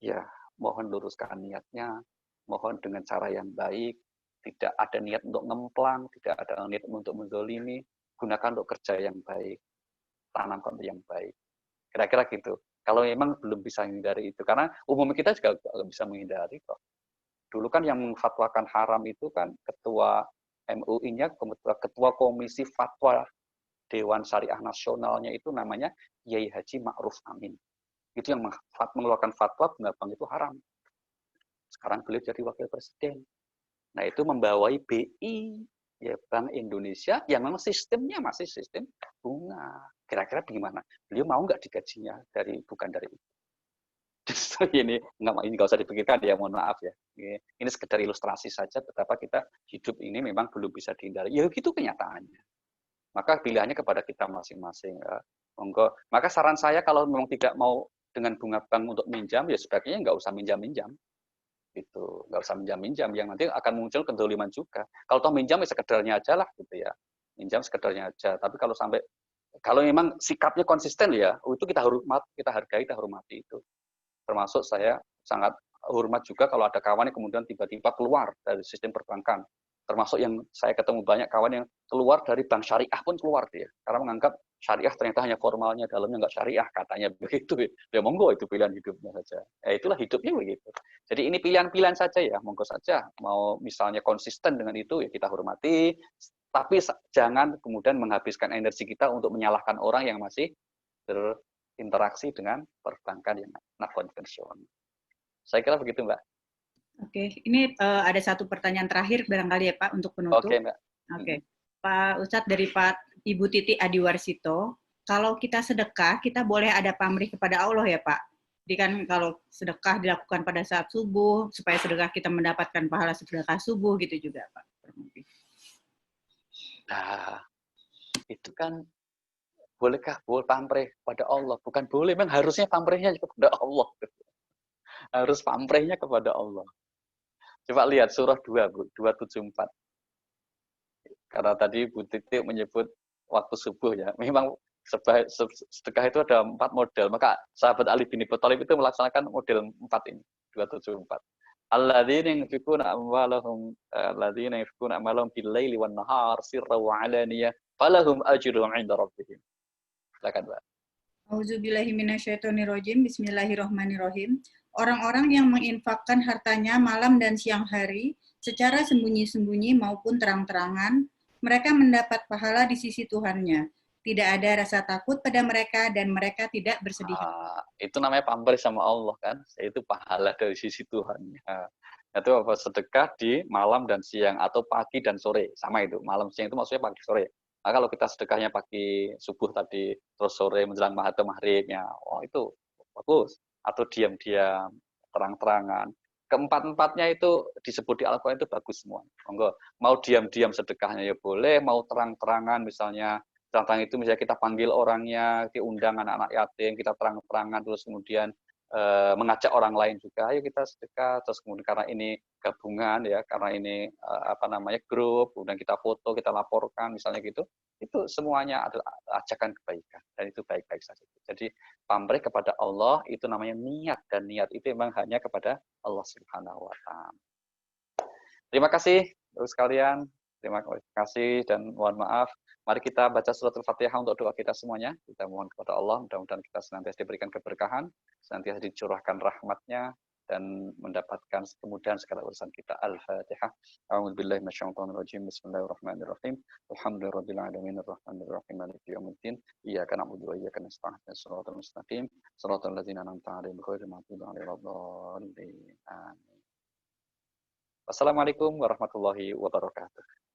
ya mohon luruskan niatnya, mohon dengan cara yang baik, tidak ada niat untuk ngemplang, tidak ada niat untuk mendolimi, gunakan untuk kerja yang baik, tanamkan untuk yang baik. Kira-kira gitu. Kalau memang belum bisa menghindari itu, karena umumnya kita juga nggak bisa menghindari kok. Dulu kan yang memfatwakan haram itu kan ketua MUI-nya, ketua Komisi Fatwa Dewan Syariah Nasionalnya itu namanya Yai Haji Ma'ruf Amin. Itu yang mengeluarkan fatwa bunga bank itu haram. Sekarang beliau jadi wakil presiden. Nah, itu membawai BI, ya Bank Indonesia, yang memang sistemnya masih sistem bunga. Kira-kira bagaimana? Beliau mau nggak digajinya bukan dari itu? Ini nggak usah dipikirkan ya, mohon maaf ya. Ini sekedar ilustrasi saja betapa kita hidup ini memang belum bisa dihindari. Ya gitu kenyataannya. Maka pilihannya kepada kita masing-masing. Ya. Monggo. Maka saran saya kalau memang tidak mau dengan bunga bank untuk minjam, ya sebaiknya nggak usah minjam-minjam. Gitu. Nggak usah minjam-minjam, yang nanti akan muncul kedoliman juga. Kalau toh minjam, ya sekedarnya aja lah. Gitu ya. Minjam sekedarnya aja. Tapi kalau memang sikapnya konsisten ya, itu kita hargai, kita hormati itu. Termasuk saya sangat hormat juga kalau ada kawan yang kemudian tiba-tiba keluar dari sistem perbankan. Termasuk yang saya ketemu banyak kawan yang keluar dari bank syariah pun keluar dia. Karena menganggap syariah ternyata hanya formalnya, dalamnya nggak syariah, katanya begitu. Ya monggo, itu pilihan hidupnya saja. Ya itulah hidupnya begitu. Jadi ini pilihan-pilihan saja ya, monggo saja. Mau misalnya konsisten dengan itu, ya kita hormati. Tapi jangan kemudian menghabiskan energi kita untuk menyalahkan orang yang masih berinteraksi dengan perbankan yang non-konvensional. Saya kira begitu, Mbak. Oke, ini ada satu pertanyaan terakhir barangkali ya Pak untuk penutup. Oke, Mbak. Oke, Pak Ustadz dari Pak Ibu Titi Adiwarsito, kalau kita sedekah, kita boleh ada pamrih kepada Allah ya Pak? Jadi kan kalau sedekah dilakukan pada saat subuh, supaya sedekah kita mendapatkan pahala sedekah subuh gitu juga Pak. Nah, itu kan bolehkah pamrih pada Allah? Bukan boleh, memang harusnya pamrihnya kepada Allah. Harus pamrihnya kepada Allah. Coba lihat surah 2, Bu, 274. Karena tadi Bu Titi menyebut waktu subuh ya. Memang sedekah itu ada 4 model. Maka sahabat Ali bin Abi Thalib itu melaksanakan model 4 ini, 274. Alladzina yunfikuna amwalahum bil-laili wan-nahar sirran wa 'alaniyah falahum ajrun 'inda rabbihim. Silakan, Pak. Auzubillahiminasyaitonirrojim. Bismillahirrohmanirrohim. Orang-orang yang menginfakkan hartanya malam dan siang hari secara sembunyi-sembunyi maupun terang-terangan, mereka mendapat pahala di sisi Tuhannya. Tidak ada rasa takut pada mereka dan mereka tidak bersedih. Itu namanya pamrih sama Allah kan, itu pahala dari sisi Tuhannya. Itu apa, sedekah di malam dan siang atau pagi dan sore, sama itu. Malam siang itu maksudnya pagi sore. Nah, kalau kita sedekahnya pagi subuh tadi, terus sore menjelang maghrib ya, oh itu bagus. Atau diam-diam, terang-terangan. Keempat-empatnya itu disebut di Al-Quran itu bagus semua. Mau diam-diam sedekahnya ya boleh, mau terang-terangan misalnya. Terang itu misalnya kita panggil orangnya, diundang anak-anak yatim, kita terang-terangan, terus kemudian mengajak orang lain juga, ayo kita sedekah, terus kemudian karena ini gabungan ya, karena ini grup, kemudian kita foto, kita laporkan misalnya gitu, itu semuanya adalah ajakan kebaikan dan itu baik-baik saja. Jadi pamrih kepada Allah itu namanya niat, dan niat itu memang hanya kepada Allah Subhanahu wa taala. Terima kasih terus sekalian. Terima kasih dan mohon maaf. Mari kita baca surat Al-Fatihah untuk doa kita semuanya. Kita mohon kepada Allah, mudah-mudahan kita senantiasa diberikan keberkahan, senantiasa dicurahkan rahmatnya, dan mendapatkan kemudahan segala urusan kita. Al-Fatihah. A'udzubillahi minasyaitonirrajim. Bismillahirrahmanirrahim. Alhamdulillahirabbil arrahmanirrahim maliki yaumiddin. Iyyaka na'budu wa iyyaka nasta'in. Shiratal mustaqim. Shiratal ladzina an'amta 'alaihim ghairil maghdubi 'alaihim waladdallin. Amin. Wassalamualaikum warahmatullahi wabarakatuh.